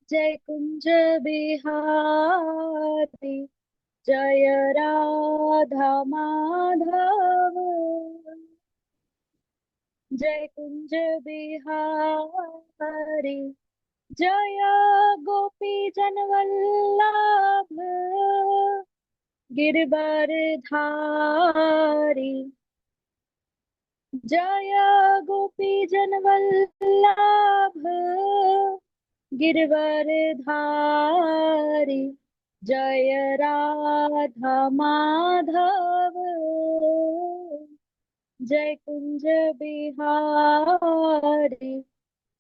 जय कुंज बिहारी जय राधा माधव। जय कुंज बिहारी जय गोपी जनवल्लभ गिरवरधारी। जय गोपी जनवल्लभ गिरवरधारी जय राधा माधव। जय कुंज बिहारी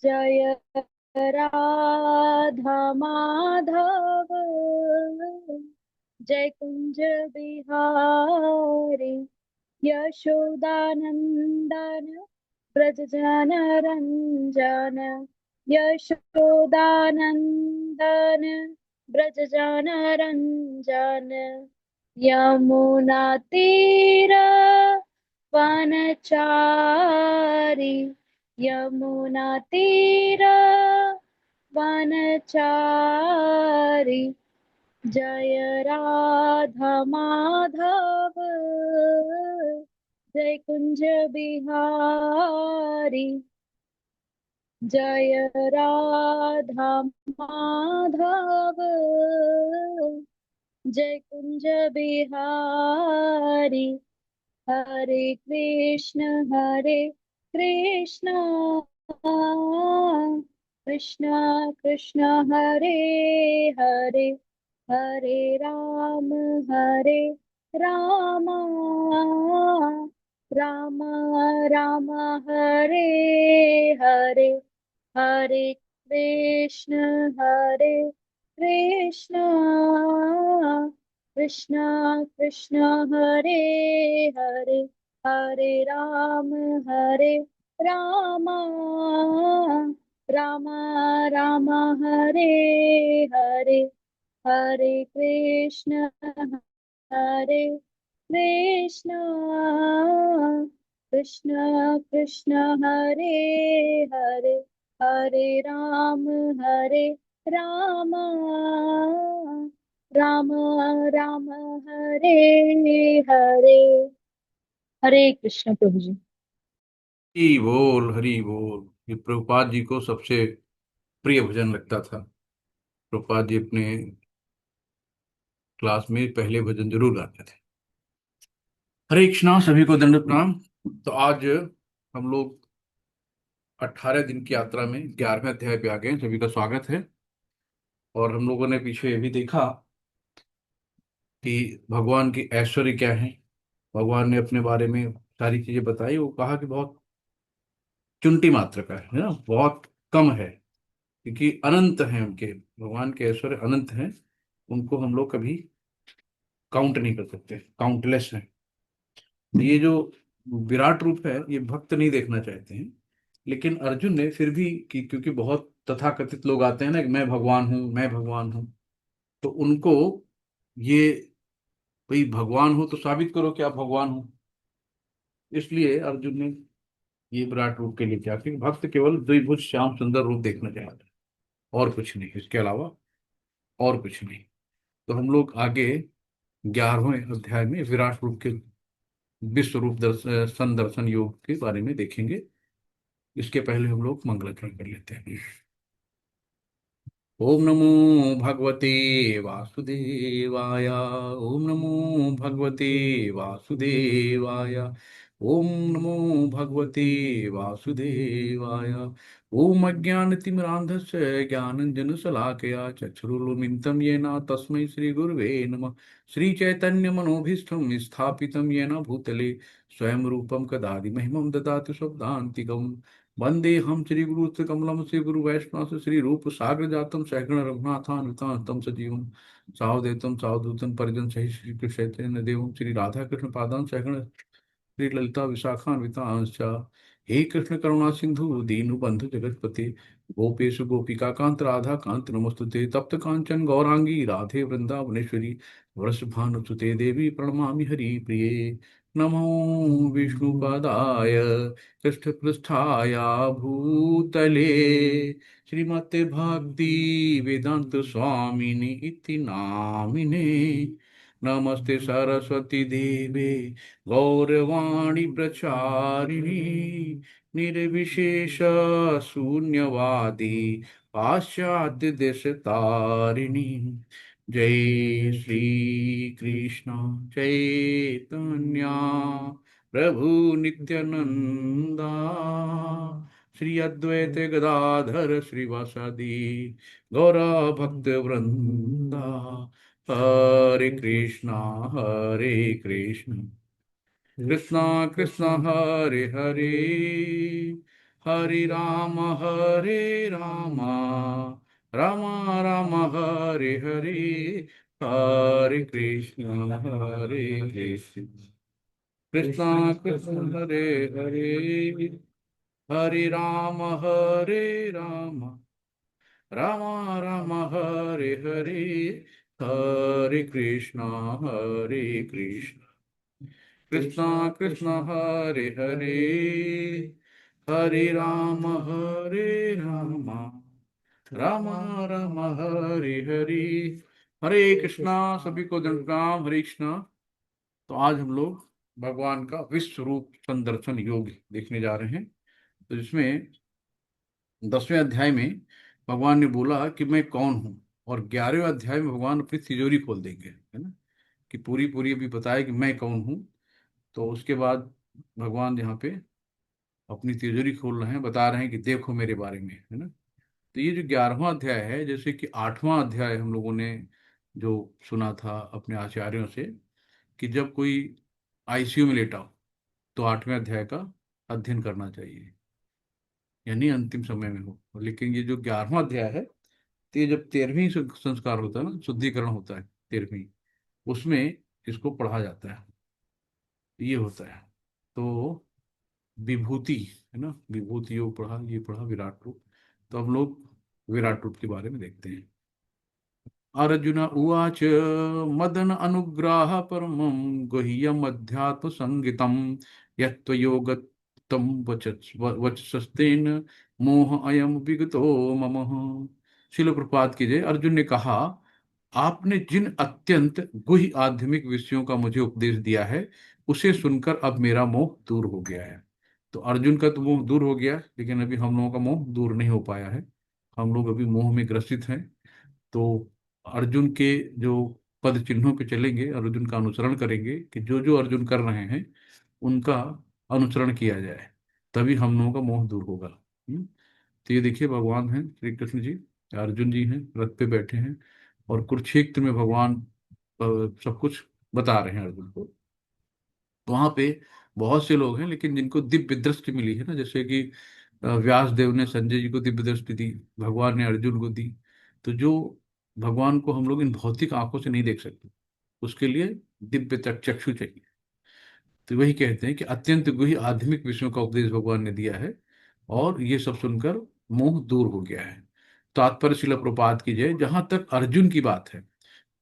जय राधा माधव। जय कुंज बिहारी यशोदानंदन ब्रज जन रंजन। यशोदानंदन ब्रज जन रंजन। यमुना तीर वनचारी यमुना तीर वनचारी जय राधा माधव। जय कुंज बिहारी जय राधा माधव। जय कुंज बिहारी हरे कृष्ण कृष्ण कृष्ण हरे हरे हरे राम राम राम राम हरे हरे हरे कृष्ण कृष्ण कृष्ण हरे हरे हरे राम राम राम हरे हरे हरे कृष्ण कृष्ण कृष्ण हरे हरे हरे राम राम राम हरे हरे। हरे कृष्ण प्रभु जी। हरी बोल हरी बोल। ये प्रभुपाद जी को सबसे प्रिय भजन लगता था। प्रभुपाद जी अपने क्लास में पहले भजन जरूर गाते थे। हरे कृष्णा, सभी को दंडवत प्रणाम। तो आज हम लोग 18 दिन की यात्रा में 11वें अध्याय पे आ गए हैं। सभी का स्वागत है। और हम लोगों ने पीछे ये भी देखा कि भगवान की ऐश्वर्य क्या है। भगवान ने अपने बारे में सारी चीजें बताई। वो कहा कि बहुत चुंटी मात्र का है ना, बहुत कम है, क्योंकि अनंत हैं उनके, भगवान के ऐश्वर्य अनंत हैं। उनको हम लोग कभी काउंट नहीं कर सकते, काउंटलेस है। तो ये जो विराट रूप है ये भक्त नहीं देखना चाहते हैं। लेकिन अर्जुन ने फिर भी क्योंकि बहुत तथाकथित लोग आते हैं ना कि मैं भगवान हूँ, मैं भगवान हूँ, तो उनको ये, भाई भगवान हो तो साबित करो कि आप भगवान हो। इसलिए अर्जुन ने ये विराट रूप के लिए किया, क्योंकि भक्त केवल द्विभुज श्याम सुंदर रूप देखना चाहते हैं, और कुछ नहीं, इसके अलावा और कुछ नहीं। तो हम लोग आगे 11वें अध्याय में विराट रूप के विश्व रूप दर्शन दर्शन योग के बारे में देखेंगे। इसके पहले हम लोग मंगलाचरण कर लेते हैं। ओम नमो भगवते वासुदेवाय। ओम नमो भगवते वासुदेवाय। ओम नमो भगवते वासुदेवाय। ओम अज्ञानतिमिरान्धस्य ज्ञानञ्जनशलाकया चक्षुरुन्मिलितं येन तस्मै श्रीगुरुवे नमः। श्रीचैतन्यमनोभीष्टं स्थापितं येन भूतले स्वयं रूपं कदादि महिमं ददाति शब्दान्तिकम्। वंदेहम श्री गुरु कमलम श्री गुरु वैष्णव श्री रूप सागर जातम सहगण रघुनाथान तम सजीवम सावधेतम सावधूतम परिजन सहित श्री कृष्ण चैतन्य देवम श्री राधा कृष्ण पादान सहगण श्री ललिता विशाखान्वितांश्च। हे कृष्ण करुणा सिंधु दीनु बंधु जगतपते गोपेश गोपिका कांत राधा कांत नमस्तुते तप्त कांचन गौरांगी राधे वृंदावनेश्वरी वृषभानुसुते देवी प्रणमामि हरि प्रिये। नमो विष्णुपदाय कृष्णपृष्ठाय भूतले श्रीमते भक्ति वेदांत स्वामिनि इति नामिने। नमस्ते सरस्वती देवे गौरवाणी प्रचारिणी निर्विशेष शून्यवादी पाश्चात्य देश तारिणी। जय श्री कृष्ण चैतन्य प्रभु नित्यानंदा श्री अद्वैत गदाधर श्रीवासादि गौरा भक्त वृंदा। हरे कृष्णा कृष्णा कृष्णा हरे हरे हरे राम राम राम हरे हरे हरे कृष्ण कृष्णा कृष्ण हरे हरे हरे राम राम राम हरे हरे हरे कृष्ण कृष्णा कृष्ण हरे हरे हरे राम राम राम हरे हरे हरे कृष्णा। सभी को दंडप्रणाम। हरे कृष्णा। तो आज हम लोग भगवान का विश्व रूप संदर्शन योग देखने जा रहे हैं। तो जिसमें 10वें अध्याय में भगवान ने बोला कि मैं कौन हूँ, और 11वें अध्याय में भगवान अपनी तिजोरी खोल देंगे, है ना, कि पूरी पूरी अभी बताया कि मैं कौन हूँ। तो उसके बाद भगवान यहाँ पे अपनी तिजोरी खोल रहे हैं, बता रहे हैं कि देखो मेरे बारे में, है ना। तो ये जो 11वां अध्याय है, जैसे कि 8वां अध्याय हम लोगों ने जो सुना था अपने आचार्यों से, कि जब कोई आईसीयू में लेटा हो तो 8वें अध्याय का अध्ययन करना चाहिए, यानी अंतिम समय में हो। लेकिन ये जो 11वां अध्याय है, तो ये जब 13वीं संस्कार होता है ना, शुद्धिकरण होता है 13वीं, उसमें इसको पढ़ा जाता है, ये होता है। तो विभूति, है ना, विभूति योग पढ़ा, ये पढ़ा विराट रूप। तो हम लोग विराट रूप के बारे में देखते हैं। अर्जुन उवाच मदन अनुग्रह परमं गुह्यम अध्यात्म संगितम यत्त्वयोगतं वचस्तेन मोह अयम विगतो मम। शिल प्रपात की जय। अर्जुन ने कहा, आपने जिन अत्यंत गुह्य आध्यात्मिक विषयों का मुझे उपदेश दिया है, उसे सुनकर अब मेरा मोह दूर हो गया है। तो अर्जुन का तो मोह दूर हो गया, लेकिन अभी हम लोगों का मोह दूर नहीं हो पाया है। हम लोग अभी मोह में ग्रसित हैं। तो अर्जुन के जो पद चिन्हों पे चलेंगे, अर्जुन का अनुसरण करेंगे, कि जो जो अर्जुन कर रहे हैं उनका अनुसरण किया जाए, तभी हम लोगों का मोह दूर होगा। तो ये देखिए, भगवान हैं श्री कृष्ण जी, अर्जुन जी हैं, रथ पे बैठे हैं, और कुरुक्षेत्र में भगवान सब कुछ बता रहे हैं अर्जुन को। तो वहां पे बहुत से लोग हैं, लेकिन जिनको दिव्य दृष्टि मिली है ना, जैसे कि व्यास देव ने संजय जी को दिव्य दृष्टि दी, भगवान ने अर्जुन को दी। तो जो भगवान को हम लोग इन भौतिक आंखों से नहीं देख सकते, उसके लिए दिव्य चक्षु चाहिए। तो वही कहते हैं कि अत्यंत गुही आध्यात्मिक विषयों का उपदेश भगवान ने दिया है, और ये सब सुनकर मोह दूर हो गया है। तात्पर्य शिला प्रपात की जय। जहां तक अर्जुन की बात है,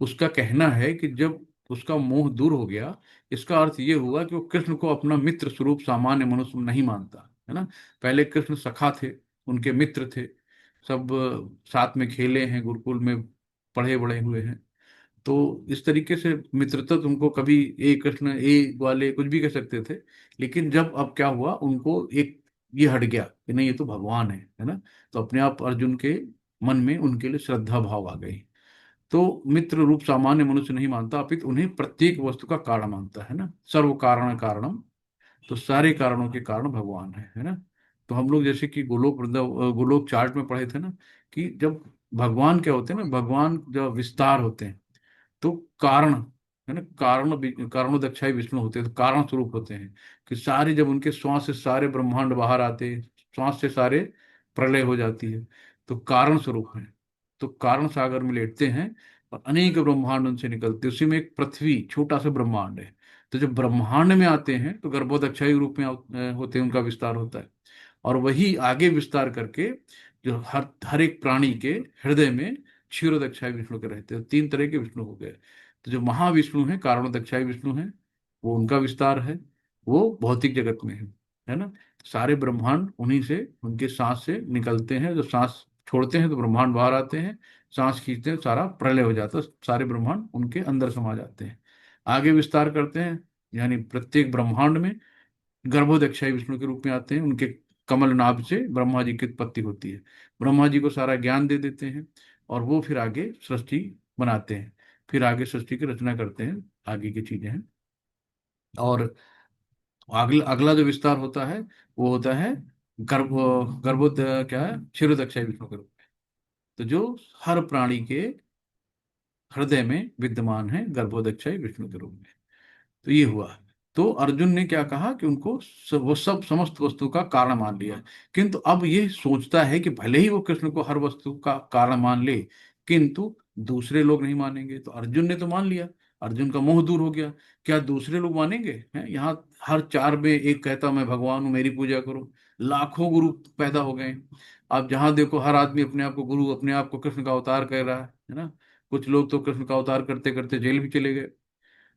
उसका कहना है कि जब उसका मोह दूर हो गया, इसका अर्थ ये हुआ कि वो कृष्ण को अपना मित्र स्वरूप सामान्य मनुष्य नहीं मानता, है ना। पहले कृष्ण सखा थे, उनके मित्र थे, सब साथ में खेले हैं, गुरुकुल में पढ़े बड़े हुए हैं। तो इस तरीके से मित्रता तुमको कभी ए कृष्ण ए वाले कुछ भी कह सकते थे। लेकिन जब अब क्या हुआ, उनको एक ये हट गया कि नहीं, ये तो भगवान है ना। तो अपने आप अर्जुन के मन में उनके लिए श्रद्धा भाव आ गई। तो मित्र रूप सामान्य मनुष्य नहीं मानता, अपितु उन्हें प्रत्येक वस्तु का कारण मानता है ना, सर्व कारण कारणम। तो सारे कारणों के कारण भगवान है ना। तो हम लोग जैसे कि गोलोक चार्ट में पढ़े थे ना, कि जब भगवान क्या होते हैं ना, भगवान जब विस्तार होते हैं, तो कारण, है ना, कारणोदक्षाई विष्णु होते हैं, तो कारण स्वरूप होते हैं, कि सारे जब उनके श्वास से सारे ब्रह्मांड बाहर आते हैं, श्वास से सारे प्रलय हो जाती है, तो कारण स्वरूप है। तो कारण सागर में लेटते हैं, और अनेक ब्रह्मांड उनसे निकलते हैं, उसी में एक पृथ्वी छोटा सा ब्रह्मांड है। तो जब ब्रह्मांड में आते हैं तो गर्भोदक्षाई रूप में होते हैं, उनका विस्तार होता है। और वही आगे विस्तार करके जो हर हर एक प्राणी के हृदय में क्षीरोदक्षाई विष्णु के रहते हैं। 3 तरह के विष्णु हो गए। तो जो महाविष्णु है, कारणोदक्षाई विष्णु है, वो उनका विस्तार है। वो भौतिक जगत में है ना। सारे ब्रह्मांड उन्हीं से, उनके सांस से निकलते हैं। जब सांस छोड़ते हैं तो ब्रह्मांड बाहर आते हैं, सांस खींचते हैं सारा प्रलय हो जाता है, सारे ब्रह्मांड उनके अंदर समा जाते हैं। आगे विस्तार करते हैं, यानी प्रत्येक ब्रह्मांड में गर्भोदक्षाई विष्णु के रूप में आते हैं। उनके कमल नाभ से ब्रह्मा जी की उत्पत्ति होती है। ब्रह्मा जी को सारा ज्ञान दे देते हैं और वो फिर आगे सृष्टि बनाते हैं, फिर आगे सृष्टि की रचना करते हैं, आगे की चीजें हैं। और अगला अगला जो विस्तार होता है वो होता है गर्भ गर्भोद क्या है, क्षीरोदक्षाई विष्णु के रूप में। तो जो हर प्राणी के हृदय में विद्यमान है, गर्भोदक्षाई विष्णु के रूप में। तो ये हुआ। तो अर्जुन ने क्या कहा कि उनको वो सब समस्त वस्तु का कारण मान लिया। किंतु अब ये सोचता है कि भले ही वो कृष्ण को हर वस्तु का कारण मान ले, किंतु दूसरे लोग नहीं मानेंगे। तो अर्जुन ने तो मान लिया, अर्जुन का मोह दूर हो गया। क्या दूसरे लोग मानेंगे? हैं, यहाँ हर चार में एक कहता मैं भगवान हूँ, मेरी पूजा करो। लाखों गुरु पैदा हो गए। अब जहां देखो हर आदमी अपने आप को गुरु, अपने आप को कृष्ण का अवतार कह रहा है ना। कुछ लोग तो कृष्ण का अवतार करते करते जेल भी चले गए।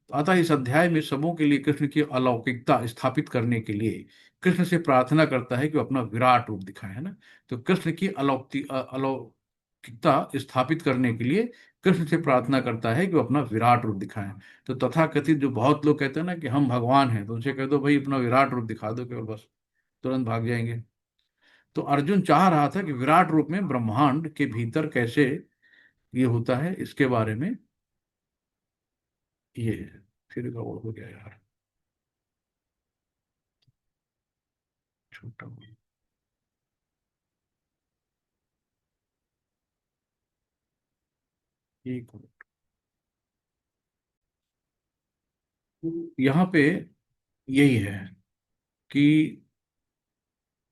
अतः इस अध्याय में सबों के लिए कृष्ण की अलौकिकता स्थापित करने के लिए कृष्ण से प्रार्थना करता है कि वो अपना विराट रूप दिखाए, है ना। तो कृष्ण की अलौकिकता स्थापित करने के लिए कृष्ण से प्रार्थना करता है कि वो अपना विराट रूप दिखाएं। तो तथाकथित जो बहुत लोग कहते हैं ना कि हम भगवान हैं, तो उनसे कह दो भाई अपना विराट रूप दिखा दो केवल, बस तुरंत भाग जाएंगे। तो अर्जुन चाह रहा था कि विराट रूप में ब्रह्मांड के भीतर कैसे ये होता है, इसके बारे में। ये फिर गड़बड़ हो गया यार, छोटा एक यहाँ पे यही है कि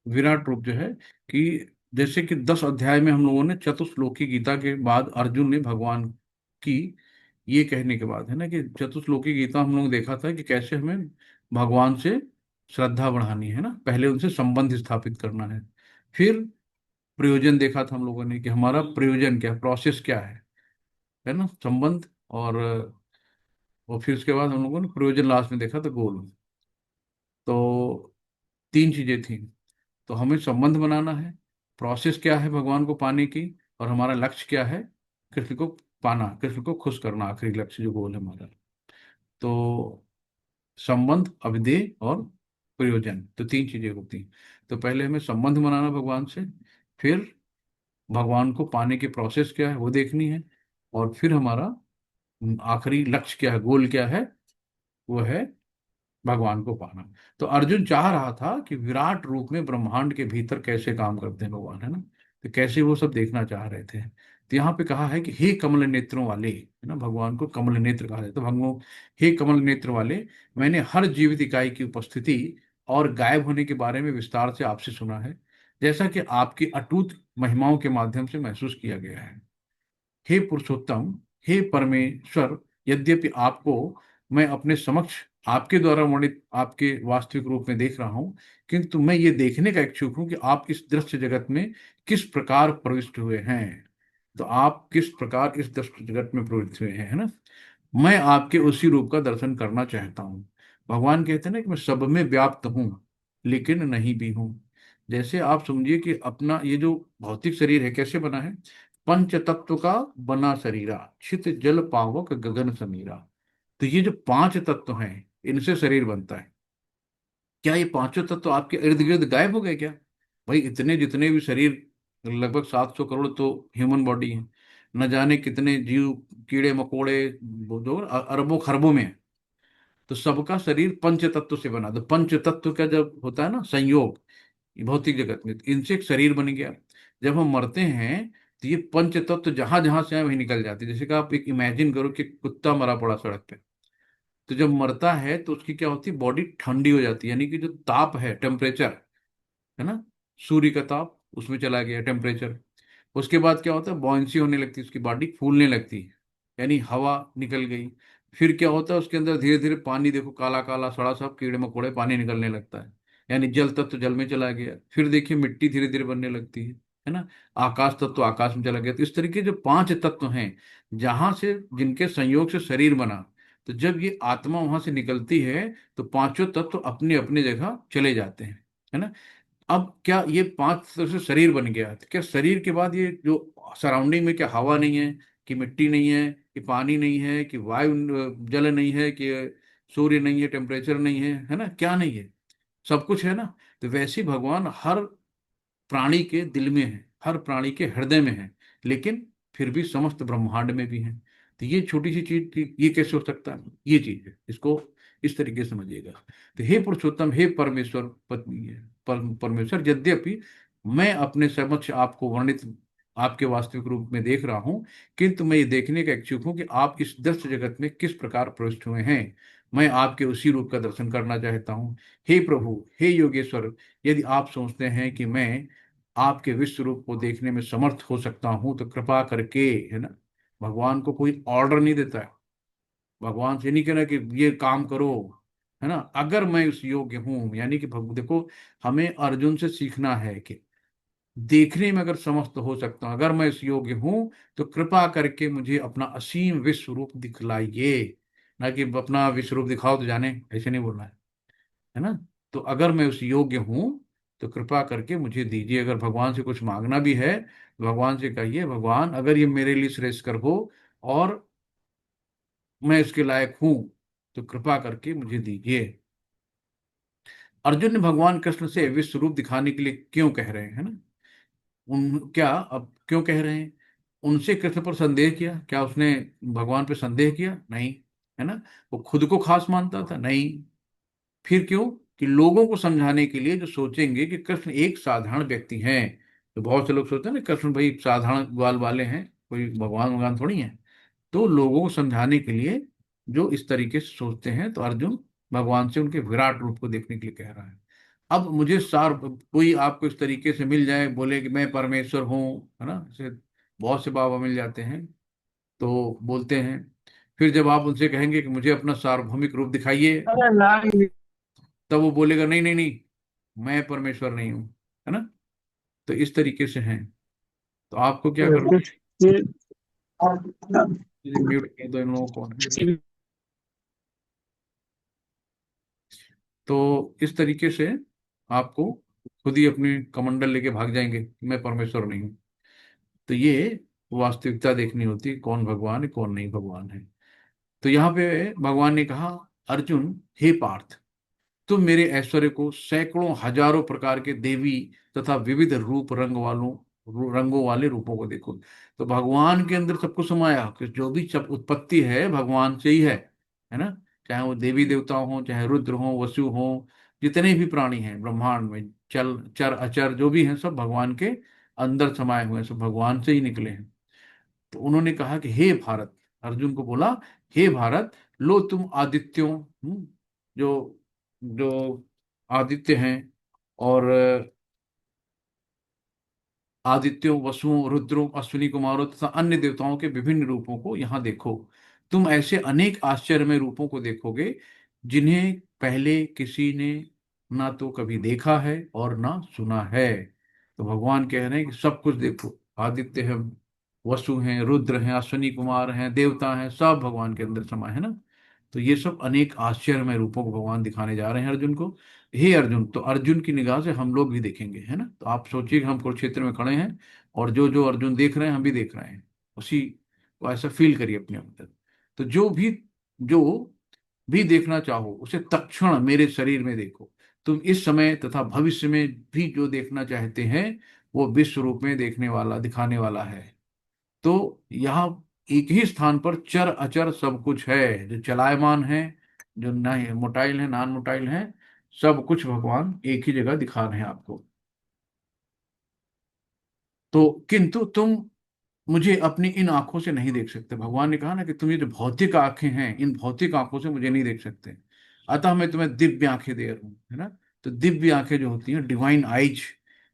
विराट रूप जो है कि जैसे कि 10 अध्याय में हम लोगों ने चतुश्लोकी गीता के बाद अर्जुन ने भगवान की ये कहने के बाद, है ना, कि चतुश्लोकी गीता हम लोग देखा था कि कैसे हमें भगवान से श्रद्धा बढ़ानी है ना, पहले उनसे संबंध स्थापित करना है। फिर प्रयोजन देखा था हम लोगों ने कि हमारा प्रयोजन क्या, प्रोसेस क्या है ना, संबंध। और फिर उसके बाद हम लोगों ने प्रयोजन लास्ट में देखा था, गोल। तो तीन चीजें थी। तो हमें संबंध बनाना है, प्रोसेस क्या है भगवान को पाने की, और हमारा लक्ष्य क्या है, कृष्ण को पाना, कृष्ण को खुश करना, आखिरी लक्ष्य जो गोल है हमारा। तो संबंध, अभिधेय और प्रयोजन, तो तीन चीजें होती हैं। तो पहले हमें संबंध बनाना भगवान से, फिर भगवान को पाने की प्रोसेस क्या है वो देखनी है, और फिर हमारा आखिरी लक्ष्य क्या है, गोल क्या है, वो है भगवान को पाना। तो अर्जुन चाह रहा था कि विराट रूप में ब्रह्मांड के भीतर कैसे काम करते हैं भगवान, है ना। तो कैसे वो सब देखना चाह रहे थे। तो यहाँ पे कहा है कि हे कमल नेत्रों वाले, है ना, भगवान को कमल नेत्र कहा जाता है। भगवान हे कमल नेत्र वाले, मैंने हर जीवित इकाई की उपस्थिति और गायब होने के बारे में विस्तार से आपसे सुना है, जैसा कि आपकी अटूट महिमाओं के माध्यम से महसूस किया गया है। हे पुरुषोत्तम, हे परमेश्वर, यद्यपि आपको मैं अपने समक्ष आपके द्वारा वर्णित आपके वास्तविक रूप में देख रहा हूं, किंतु मैं ये देखने का इच्छुक हूं कि आप इस दृश्य जगत में किस प्रकार प्रविष्ट हुए हैं। तो आप किस प्रकार इस दृश्य जगत में प्रविष्ट हुए हैं, है ना। मैं आपके उसी रूप का दर्शन करना चाहता हूँ। भगवान कहते हैं ना कि मैं सब में व्याप्त हूँ लेकिन नहीं भी हूँ। जैसे आप समझिए कि अपना ये जो भौतिक शरीर है कैसे बना है, पंच तत्व का बना शरीरा, छित जल पावक गगन समीरा। तो ये जो पांच तत्व हैं इनसे शरीर बनता है। क्या ये पांचों तत्व आपके इर्द गिर्द गायब हो गए क्या? भाई इतने जितने भी शरीर, लगभग 700 करोड़ तो ह्यूमन बॉडी है, न जाने कितने जीव, कीड़े मकोड़े, जो अरबों खरबों में है। तो सबका शरीर पंच तत्व से बना। तो पंच तत्व का जब होता है ना संयोग ये भौतिक जगत में, तो इनसे एक शरीर बन गया। जब हम मरते हैं तो ये पंच तत्व जहां जहां से आए वहीं निकल जाते हैं। जैसे कि आप एक इमेजिन करो कि कुत्ता मरा पड़ा सड़क पे, तो जब मरता है तो उसकी क्या होती है, बॉडी ठंडी हो जाती है, यानी कि जो ताप है, टेम्परेचर, है ना, सूर्य का ताप उसमें चला गया टेम्परेचर। उसके बाद क्या होता है, बॉयंसी होने लगती है, उसकी बॉडी फूलने लगती है, यानी हवा निकल गई। फिर क्या होता है, उसके अंदर धीरे धीरे पानी, देखो काला काला सड़ा सब कीड़े मकोड़े, पानी निकलने लगता है, यानी जल तत्व जल में चला गया। फिर देखिए मिट्टी धीरे धीरे बनने लगती है ना। आकाश तत्व आकाश में चला गया। तो इस तरीके जो पांच तत्व हैं, जहां से जिनके संयोग से शरीर बना, तो जब ये आत्मा वहां से निकलती है तो पांचों तत्व तो अपनी अपनी जगह चले जाते हैं, है ना। अब क्या ये पांच तरह से शरीर बन गया, तो क्या शरीर के बाद ये जो सराउंडिंग में क्या हवा नहीं है, कि मिट्टी नहीं है, कि पानी नहीं है, कि वायु जल नहीं है, कि सूर्य नहीं है, टेम्परेचर नहीं है ना, क्या नहीं है, सब कुछ है ना। तो वैसे ही भगवान हर प्राणी के दिल में है, हर प्राणी के हृदय में है, लेकिन फिर भी समस्त ब्रह्मांड में भी है। तो ये छोटी सी चीज, ये कैसे हो सकता है, ये चीज है, इसको इस तरीके से समझिएगा। तो हे पुरुषोत्तम, हे परमेश्वर, परमेश्वर, यद्यपि मैं अपने समक्ष आपको वर्णित आपके वास्तविक रूप में देख रहा हूं, किंतु मैं ये देखने का इच्छुक हूं कि आप इस दृश्य जगत में किस प्रकार प्रविष्ट हुए हैं। मैं आपके उसी रूप का दर्शन करना चाहता हूँ। हे प्रभु, हे योगेश्वर, यदि आप सोचते हैं कि मैं आपके विश्व रूप को देखने में समर्थ हो सकता हूं तो कृपा करके, है ना, भगवान को कोई ऑर्डर नहीं देता है, भगवान से नहीं कहना कि ये काम करो, है ना, अगर मैं उस योग्य हूं, यानी कि देखो, हमें अर्जुन से सीखना है कि देखने में अगर समस्त हो सकता हूं, अगर मैं इस योग्य हूं तो कृपा करके मुझे अपना असीम विश्व रूप दिखलाइए, ना कि अपना विश्व रूप दिखाओ तो जाने, ऐसे नहीं बोलना है ना। तो अगर मैं उस योग्य हूं तो कृपा करके मुझे दीजिए। अगर भगवान से कुछ मांगना भी है तो भगवान से कहिए, भगवान अगर ये मेरे लिए श्रेष्ठकर हो और मैं इसके लायक हूं तो कृपा करके मुझे दीजिए। अर्जुन ने भगवान कृष्ण से विश्व रूप दिखाने के लिए क्यों कह रहे हैं, है ना, उन क्या अब क्यों कह रहे हैं, उनसे कृष्ण पर संदेह किया, क्या उसने भगवान पे संदेह किया, नहीं, है ना। वो खुद को खास मानता था, नहीं। फिर क्यों, कि लोगों को समझाने के लिए, जो सोचेंगे कि कृष्ण एक साधारण व्यक्ति हैं। तो बहुत से लोग सोचते हैं ना कृष्ण भाई साधारण ग्वाल वाले हैं, कोई भगवान भगवान थोड़ी है। तो लोगों को समझाने के लिए जो इस तरीके से सोचते हैं, तो अर्जुन भगवान से उनके विराट रूप को देखने के लिए कह रहा है। अब मुझे सार कोई आपको इस तरीके से मिल जाए, बोले कि मैं परमेश्वर हूँ, है ना, जैसे बहुत से बाबा मिल जाते हैं तो बोलते हैं, फिर जब आप उनसे कहेंगे कि मुझे अपना सार्वभौमिक रूप दिखाइए, अरे नहीं। तब वो बोलेगा नहीं नहीं नहीं, मैं परमेश्वर नहीं हूँ, है ना। तो इस तरीके से हैं। तो आपको क्या करना कुछ ये है, म्यूट किया तो इन लोगों को। तो इस तरीके से आपको खुद ही अपनी कमंडल लेके भाग जाएंगे कि मैं परमेश्वर नहीं हूँ। तो ये वास्तविकता देखनी होती है, कौन भगवान है कौन नहीं भगवान है। तो यहाँ पे भगवान ने कहा, अर्जुन, हे पार्थ, तुम मेरे ऐश्वर्य को, सैकड़ों हजारों प्रकार के देवी तथा विविध रूप रंगों वाले रूपों को देखो। तो भगवान के अंदर सब कुछ समाया, कि जो भी सब उत्पत्ति है भगवान से ही है ना। चाहे वो देवी देवता हो, चाहे रुद्र हो, वसु हो, जितने भी प्राणी हैं ब्रह्मांड में, चल चर अचर जो भी हैं, सब भगवान के अंदर समाये हुए हैं, सब भगवान से ही निकले हैं। तो उन्होंने कहा कि हे भारत, अर्जुन को बोला, हे भारत, लो तुम आदित्यों, जो जो आदित्य हैं, और आदित्यों, वसुओं, रुद्रों, अश्विनी कुमारों तथा अन्य देवताओं के विभिन्न रूपों को यहाँ देखो। तुम ऐसे अनेक आश्चर्यमय रूपों को देखोगे जिन्हें पहले किसी ने ना तो कभी देखा है और ना सुना है। तो भगवान कह रहे हैं कि सब कुछ देखो, आदित्य है, वसु हैं, रुद्र हैं, अश्विनी कुमार हैं, देवता हैं, सब भगवान के अंदर समा है ना। तो ये सब अनेक आश्चर्यमय रूपों को भगवान दिखाने जा रहे हैं अर्जुन को। हे अर्जुन, तो अर्जुन की निगाह से हम लोग भी देखेंगे, है ना। तो आप सोचिए कि हम कुरुक्षेत्र में खड़े हैं और जो जो अर्जुन देख रहे हैं हम भी देख रहे हैं, उसी को ऐसा फील करिए अपने अंदर। तो जो भी देखना चाहो उसे तत्क्षण मेरे शरीर में देखो। तुम इस समय तथा भविष्य में भी जो देखना चाहते हैं वो विश्व रूप में देखने वाला, दिखाने वाला है। तो यहाँ एक ही स्थान पर चर अचर सब कुछ है, जो चलायमान है, जो नहीं मोटाइल है, नॉन मोटाइल है, सब कुछ भगवान एक ही जगह दिखा रहे हैं आपको। तो किंतु तुम मुझे अपनी इन आंखों से नहीं देख सकते, भगवान ने कहा ना कि तुम ये जो भौतिक आंखें हैं, इन भौतिक आंखों से मुझे नहीं देख सकते, अतः मैं तुम्हें दिव्य आंखें दे रहा हूं, है ना। तो दिव्य आंखें जो होती हैं, डिवाइन आइज,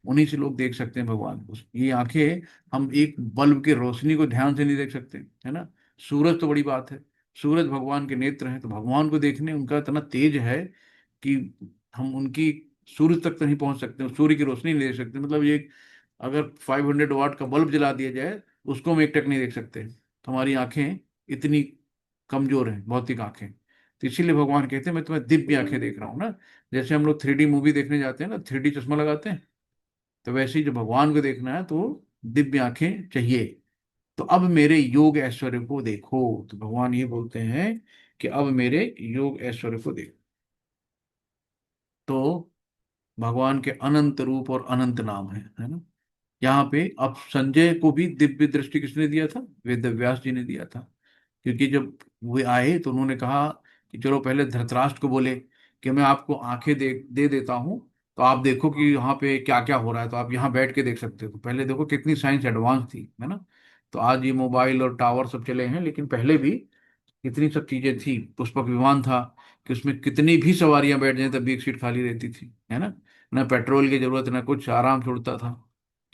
उन्हीं से लोग देख सकते हैं भगवान को। ये आंखें, हम एक बल्ब की रोशनी को ध्यान से नहीं देख सकते, है ना। सूरज तो बड़ी बात है, सूरज भगवान के नेत्र हैं, तो भगवान को देखने उनका इतना तेज है कि हम उनकी सूरज तक तो नहीं पहुंच सकते, सूर्य की रोशनी नहीं देख सकते। मतलब ये, अगर 500 वाट का बल्ब जला दिया जाए उसको हम एक टक नहीं देख सकते। तो हमारी आंखें इतनी कमजोर हैं भौतिक आंखें। तो इसीलिए भगवान कहते हैं मैं तुम्हें दिव्य आंखें देख रहा हूँ ना। जैसे हम लोग 3D मूवी देखने जाते हैं ना, 3D चश्मा लगाते हैं, तो वैसे ही जो भगवान को देखना है तो दिव्य आंखें चाहिए। तो अब मेरे योग ऐश्वर्य को देखो। तो भगवान ये बोलते हैं कि अब मेरे योग ऐश्वर्य को देखो। तो भगवान के अनंत रूप और अनंत नाम है ना। यहाँ पे अब संजय को भी दिव्य दृष्टि किसने दिया था? वेद व्यास जी ने दिया था। क्योंकि जब वे आए तो उन्होंने कहा कि चलो पहले धृतराष्ट्र को बोले कि मैं आपको आंखें दे देता हूँ, तो आप देखो कि यहाँ पे क्या क्या हो रहा है, तो आप यहाँ बैठ के देख सकते हो। तो पहले देखो कितनी साइंस एडवांस थी, है ना। तो आज ये मोबाइल और टावर सब चले हैं, लेकिन पहले भी कितनी सब चीजें थी। पुष्पक विमान था कि उसमें कितनी भी सवारियां बैठ जाए तब भी एक सीट खाली रहती थी, है ना। ना पेट्रोल की जरूरत ना कुछ, आराम से उड़ता था,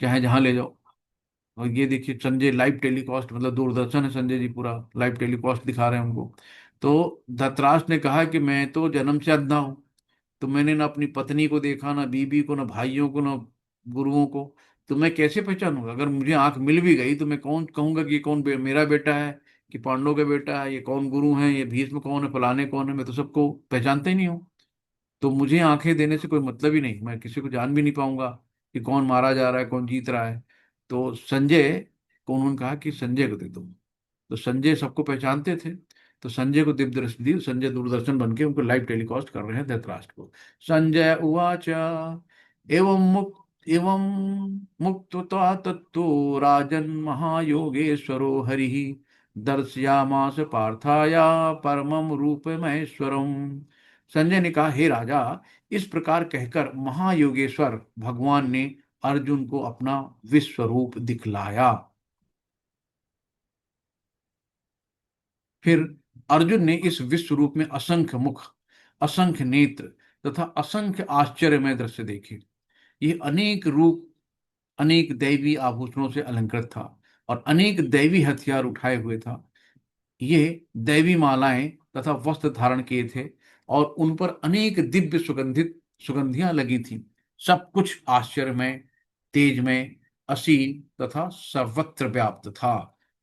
चाहे जहां ले जाओ। और ये देखिए संजय लाइव टेलीकास्ट, मतलब दूरदर्शन है, संजय जी पूरा लाइव टेलीकास्ट दिखा रहे हैं उनको। तो धृतराष्ट्र ने कहा कि मैं तो जन्म से अंधा हूं, तो मैंने ना अपनी पत्नी को देखा, ना बीबी को, ना भाइयों को, ना गुरुओं को, तो मैं कैसे पहचानूंगा? अगर मुझे आंख मिल भी गई तो मैं कौन कहूंगा कि ये कौन मेरा बेटा है, कि पांडवों का बेटा है, ये कौन गुरु है, ये भीष्म कौन है, फलाने कौन है? मैं तो सबको पहचानता ही नहीं हूँ। तो मुझे आंखें देने से कोई मतलब ही नहीं, मैं किसी को जान भी नहीं पाऊंगा कि कौन मारा जा रहा है, कौन जीत रहा है। तो संजय को उन्होंने कहा कि संजय को दे दो। तो संजय सबको पहचानते थे, तो संजय को दिव्य दृष्टि दी। संजय दूरदर्शन बन के उनको लाइव टेलीकास्ट कर रहे हैं धृतराष्ट्र को। संजय उवाच एवं मुक्त्वा तत्तु राजन् महायोगेश्वरो हरिः दर्शयामास पार्थाय परमं रूपमैश्वरम्। संजय ने कहा, हे राजा, इस प्रकार कहकर महायोगेश्वर भगवान ने अर्जुन को अपना विश्व रूप दिखलाया। फिर अर्जुन ने इस विश्व रूप में असंख्य मुख, असंख्य नेत्र तथा असंख्य आश्चर्यमय दृश्य देखे। ये अनेक रूप अनेक दैवी आभूषणों से अलंकृत था और अनेक दैवी हथियार उठाए हुए था। ये दैवी मालाएं तथा वस्त्र धारण किए थे और उन पर अनेक दिव्य सुगंधियां लगी थी। सब कुछ आश्चर्यमय, तेजमय, असीम तथा सर्वत्र व्याप्त था।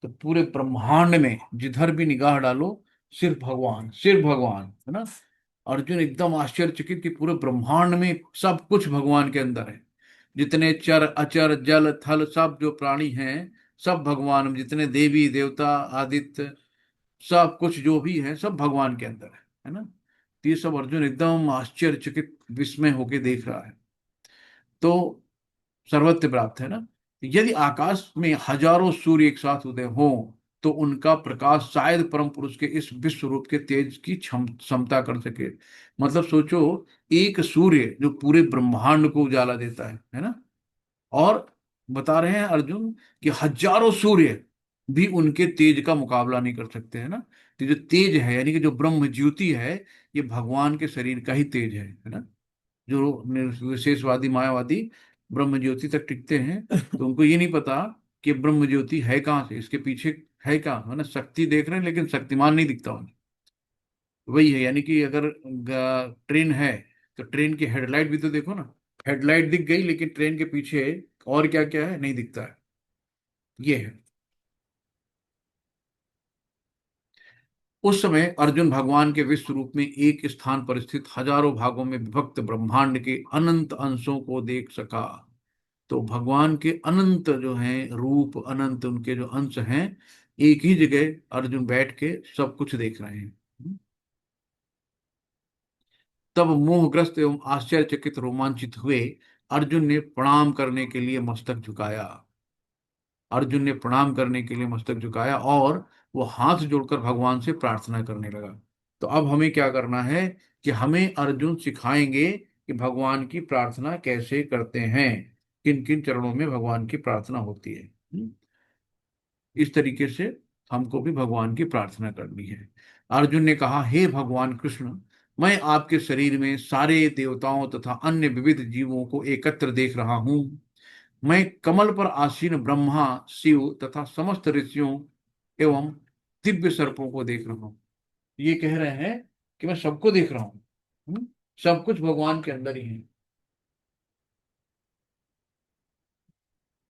तो पूरे ब्रह्मांड में जिधर भी निगाह डालो, सिर्फ भगवान, सिर्फ भगवान, है ना। अर्जुन एकदम आश्चर्यचकित कि पूरे ब्रह्मांड में सब कुछ भगवान के अंदर है। जितने चर अचर जल थल सब जो प्राणी हैं, सब भगवान, जितने देवी देवता आदित्य, सब कुछ जो भी है सब भगवान के अंदर है ना। तो ये सब अर्जुन एकदम आश्चर्यचकित विस्मय होके देख रहा है। तो सर्वत्र प्राप्त है ना। यदि आकाश में हजारों सूर्य एक साथ उदय हो तो उनका प्रकाश शायद परम पुरुष के इस विश्व रूप के तेज की क्षमता कर सके। मतलब सोचो, एक सूर्य जो पूरे ब्रह्मांड को उजाला देता है ना। और बता रहे हैं अर्जुन कि हजारों सूर्य भी उनके तेज का मुकाबला नहीं कर सकते, है ना। तो जो तेज है, यानी कि जो ब्रह्म ज्योति है, ये भगवान के शरीर का ही तेज है ना। जो विशेषवादी मायावादी ब्रह्म ज्योति तक टिकते हैं तो उनको ये नहीं पता कि ब्रह्म ज्योति है कहाँ से, इसके पीछे है क्या, है ना। शक्ति देख रहे हैं लेकिन शक्तिमान नहीं दिखता उन्हें। वही है, यानी कि अगर ट्रेन है तो ट्रेन की हेडलाइट भी तो देखो ना। हेडलाइट दिख गई लेकिन ट्रेन के पीछे और क्या क्या है नहीं दिखता है। ये है। उस समय अर्जुन भगवान के विश्व रूप में एक स्थान पर स्थित हजारों भागों में विभक्त ब्रह्मांड के अनंत अंशों को देख सका। तो भगवान के अनंत जो हैं रूप, अनंत उनके जो अंश हैं, एक ही जगह अर्जुन बैठ के सब कुछ देख रहे हैं। तब मोहग्रस्त एवं आश्चर्यचकित रोमांचित हुए अर्जुन ने प्रणाम करने के लिए मस्तक झुकाया। अर्जुन ने प्रणाम करने के लिए मस्तक झुकाया और वो हाथ जोड़कर भगवान से प्रार्थना करने लगा। तो अब हमें क्या करना है कि हमें अर्जुन सिखाएंगे कि भगवान की प्रार्थना कैसे करते हैं, किन किन चरणों में भगवान की प्रार्थना होती है। इस तरीके से हमको भी भगवान की प्रार्थना करनी है। अर्जुन ने कहा, हे भगवान कृष्ण, मैं आपके शरीर में सारे देवताओं तथा अन्य विविध जीवों को एकत्र देख रहा हूं। मैं कमल पर आसीन ब्रह्मा, शिव तथा समस्त ऋषियों एवं दिव्य सर्पों को देख रहा हूं। ये कह रहे हैं कि मैं सबको देख रहा हूं। सब कुछ भगवान के अंदर ही है।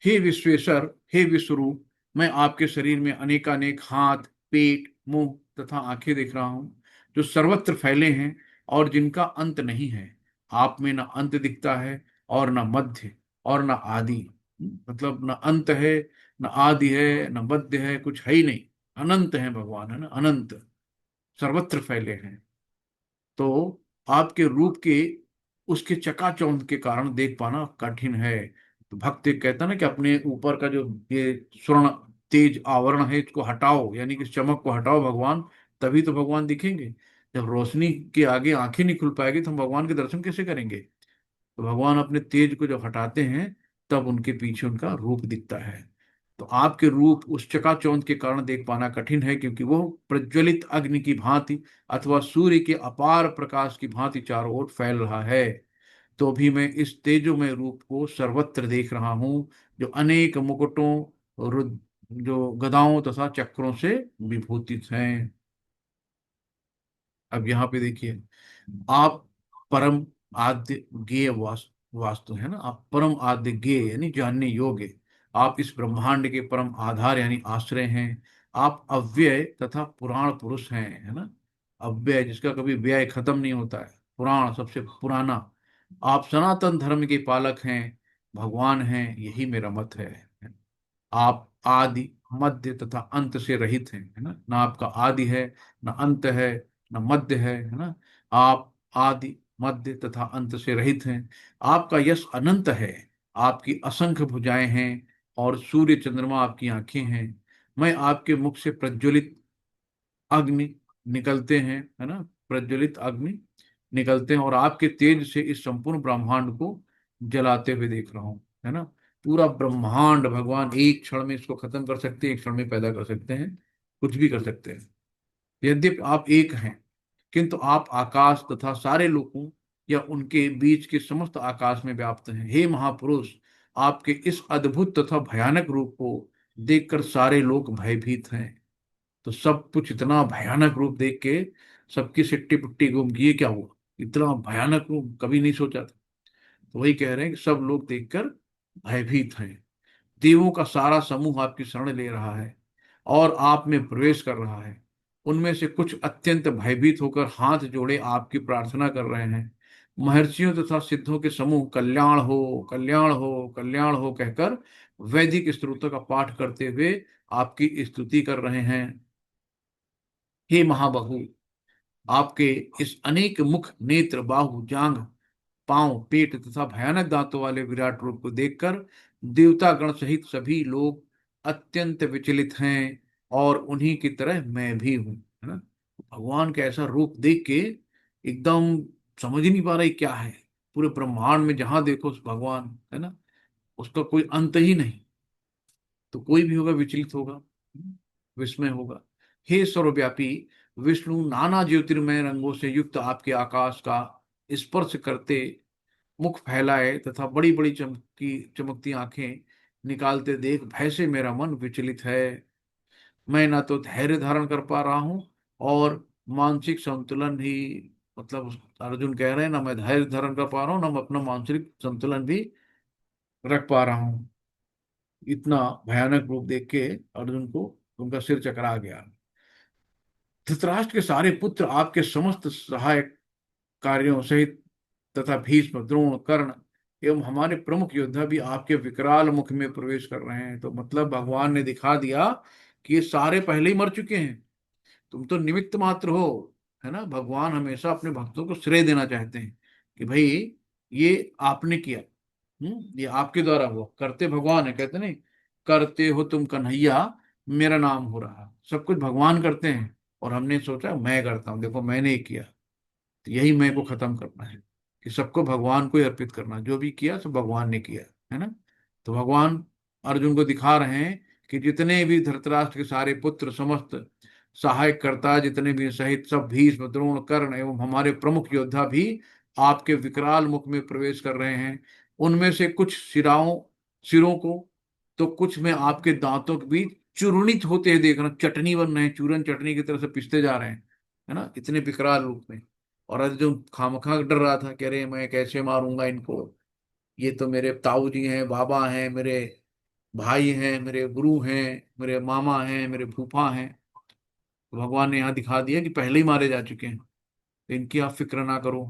हे विश्वेश्वर, हे विश्वरूप, मैं आपके शरीर में अनेकानेक हाथ, पेट, मुंह तथा आंखें देख रहा हूं, जो सर्वत्र फैले हैं और जिनका अंत नहीं है। आप में न अंत दिखता है और न मध्य और न आदि। मतलब न अंत है, न आदि है, न मध्य है, कुछ है ही नहीं। अनंत है भगवान, है ना, अनंत, सर्वत्र फैले हैं। तो आपके रूप के उसके चकाचौंध के कारण देख पाना कठिन है। तो भक्त एक कहता है ना कि अपने ऊपर का जो ये स्वर्ण तेज आवरण है इसको हटाओ, यानी कि इस चमक को हटाओ भगवान, तभी तो भगवान दिखेंगे। जब रोशनी के आगे आंखें नहीं खुल पाएगी तो हम भगवान के दर्शन कैसे करेंगे। तो भगवान अपने तेज को जब हटाते हैं तब उनके पीछे उनका रूप दिखता है। तो आपके रूप उस चकाचौंध के कारण देख पाना कठिन है, क्योंकि वो प्रज्वलित अग्नि की भांति अथवा सूर्य के अपार प्रकाश की भांति चारों ओर फैल रहा है। तो भी मैं इस तेजोमय रूप को सर्वत्र देख रहा हूँ, जो अनेक मुकुटों, जो गदाओं तथा चक्रों से विभूषित हैं। अब यहाँ पे देखिए, आप परम आद्य गेय वास्तु है ना, आप परम आद्य गेय यानी जानने योग्य, आप इस ब्रह्मांड के परम आधार यानी आश्रय हैं। आप अव्यय तथा पुराण पुरुष हैं, है ना, अव्यय जिसका कभी व्यय खत्म नहीं होता है, पुराण सबसे पुराना। आप सनातन धर्म के पालक हैं, भगवान हैं, यही मेरा मत है। आप आदि मध्य तथा अंत से रहित हैं, है ना, ना आपका आदि है, ना अंत है, ना मध्य है ना। आप आदि मध्य तथा अंत से रहित हैं। आपका यश अनंत है, आपकी असंख्य भुजाएं हैं और सूर्य चंद्रमा आपकी आंखें हैं। मैं आपके मुख से प्रज्वलित अग्नि निकलते हैं, है ना, प्रज्वलित अग्नि निकलते हैं और आपके तेज से इस संपूर्ण ब्रह्मांड को जलाते हुए देख रहा हूं, है ना। पूरा ब्रह्मांड भगवान एक क्षण में इसको खत्म कर सकते हैं, एक क्षण में पैदा कर सकते हैं, कुछ भी कर सकते हैं। यद्यपि आप एक हैं, किंतु आप आकाश तथा सारे लोगों या उनके बीच के समस्त आकाश में व्याप्त हैं। हे महापुरुष, आपके इस अद्भुत तथा भयानक रूप को देखकर सारे लोग भयभीत हैं। तो सब कुछ इतना भयानक रूप देख के सबकी सिट्टी पिट्टी गुम की, ये क्या हुआ, इतना भयानक रूप कभी नहीं सोचा था। तो वही कह रहे हैं कि सब लोग देखकर भयभीत हैं। देवों का सारा समूह आपकी शरण ले रहा है और आप में प्रवेश कर रहा है। उनमें से कुछ अत्यंत भयभीत होकर हाथ जोड़े आपकी प्रार्थना कर रहे हैं। महर्षियों तथा सिद्धों के समूह कल्याण हो, कल्याण हो, कल्याण हो कहकर वैदिक स्तोत्रों का पाठ करते हुए आपकी स्तुति कर रहे हैं। हे महाबाहु, आपके इस अनेक मुख, नेत्र, बाहु, जांघ, पांव, पेट तथा भयानक दांतों वाले विराट रूप को देखकर देवता गण सहित सभी लोग अत्यंत विचलित हैं और उन्हीं की तरह मैं भी हूं, है ना। भगवान का ऐसा रूप देख के एकदम समझ ही नहीं पा रही क्या है। पूरे ब्रह्मांड में जहां देखो उस भगवान, है ना, उसका कोई अंत ही नहीं। तो कोई भी होगा विचलित होगा, विस्मय होगा। हे सर्वव्यापी विष्णु, नाना ज्योतिर्मय रंगों से युक्त आपके आकाश का स्पर्श करते मुख फैलाए तथा बड़ी बड़ी चमकी चमकती आंखें निकालते देख भय से मेरा मन विचलित है। मैं ना तो धैर्य धारण कर पा रहा हूं और मानसिक संतुलन ही, मतलब अर्जुन कह रहे हैं ना, मैं धैर्य धारण कर पा रहा हूँ ना मैं अपना मानसिक संतुलन भी रख पा रहा हूँ। इतना भयानक रूप देख के अर्जुन को उनका सिर चकरा गया। धृतराष्ट्र के सारे पुत्र आपके समस्त सहायक कार्यों सहित तथा भीष्म, द्रोण, कर्ण एवं हमारे प्रमुख योद्धा भी आपके विकराल मुख में प्रवेश कर रहे हैं। तो मतलब भगवान ने दिखा दिया कि ये सारे पहले ही मर चुके हैं, तुम तो निमित्त मात्र हो, है ना। भगवान हमेशा अपने भक्तों को श्रेय देना चाहते हैं कि भाई ये आपने किया, ये आपके द्वारा हुआ, करते भगवान है, कहते नहीं, करते हो तुम कन्हैया, मेरा नाम हो रहा। सब कुछ भगवान करते हैं और हमने सोचा मैं करता हूँ, देखो मैंने ही किया। तो यही मैं को खत्म करना है कि सबको भगवान को ही अर्पित करना, जो भी किया सब भगवान ने किया, है ना। तो भगवान अर्जुन को दिखा रहे हैं कि जितने भी धृतराष्ट्र के सारे पुत्र, समस्त सहायक कर्ता जितने भी सहित सब भीष्म, द्रोण, कर्ण एवं हमारे प्रमुख योद्धा भी आपके विकराल मुख में प्रवेश कर रहे हैं। उनमें से कुछ सिरों को तो कुछ में आपके दांतों के बीच चूर्णित होते हैं, देखना चटनी बन रहे हैं, चूरन चटनी की तरह से पिसते जा रहे हैं, है ना, इतने विकराल रूप में। और अर्जुन खामखा डर रहा था कि अरे मैं कैसे मारूंगा इनको, ये तो मेरे ताऊ जी हैं, बाबा हैं, मेरे भाई हैं, मेरे गुरु हैं, मेरे मामा हैं, मेरे फूफा हैं। तो भगवान ने यहाँ दिखा दिया कि पहले ही मारे जा चुके हैं, तो इनकी आप फिक्र ना करो।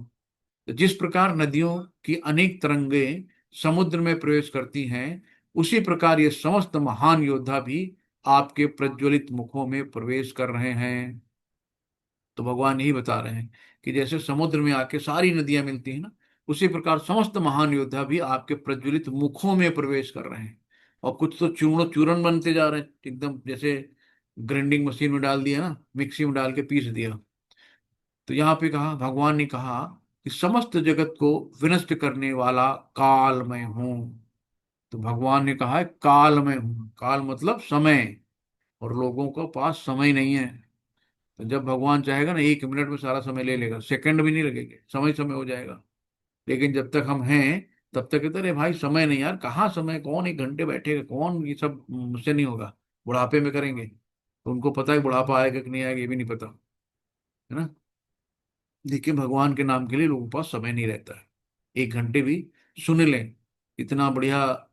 तो जिस प्रकार नदियों की अनेक तरंगें समुद्र में प्रवेश करती हैं, उसी प्रकार ये समस्त महान योद्धा भी आपके प्रज्वलित मुखों में प्रवेश कर रहे हैं। तो भगवान यही बता रहे हैं कि जैसे समुद्र में आके सारी नदियां मिलती हैं ना, उसी प्रकार समस्त महान योद्धा भी आपके प्रज्वलित मुखों में प्रवेश कर रहे हैं। और कुछ तो चूर्ण चूर्ण बनते जा रहे हैं, एकदम जैसे ग्राइंडिंग मशीन में डाल दिया ना, मिक्सी में डाल के पीस दिया। तो यहाँ पे कहा, भगवान ने कहा कि समस्त जगत को विनष्ट करने वाला काल मैं हूं। तो भगवान ने कहा है काल मैं हूं, काल मतलब समय, और लोगों के पास समय नहीं है। तो जब भगवान चाहेगा ना, 1 मिनट में सारा समय ले लेगा, सेकंड भी नहीं लगेंगे, समय समय हो जाएगा। लेकिन जब तक हम हैं तब तक कहते, अरे भाई समय नहीं यार, कहाँ समय, कौन 1 घंटे बैठेगा, कौन ये सब, मुझसे नहीं होगा, बुढ़ापे में करेंगे। तो उनको पता है बुढ़ापा आएगा कि नहीं आएगा ये भी नहीं पता, है ना। देखिए भगवान के नाम के लिए लोगों के पास समय नहीं रहता है। 1 घंटे भी सुन लें, इतना बढ़िया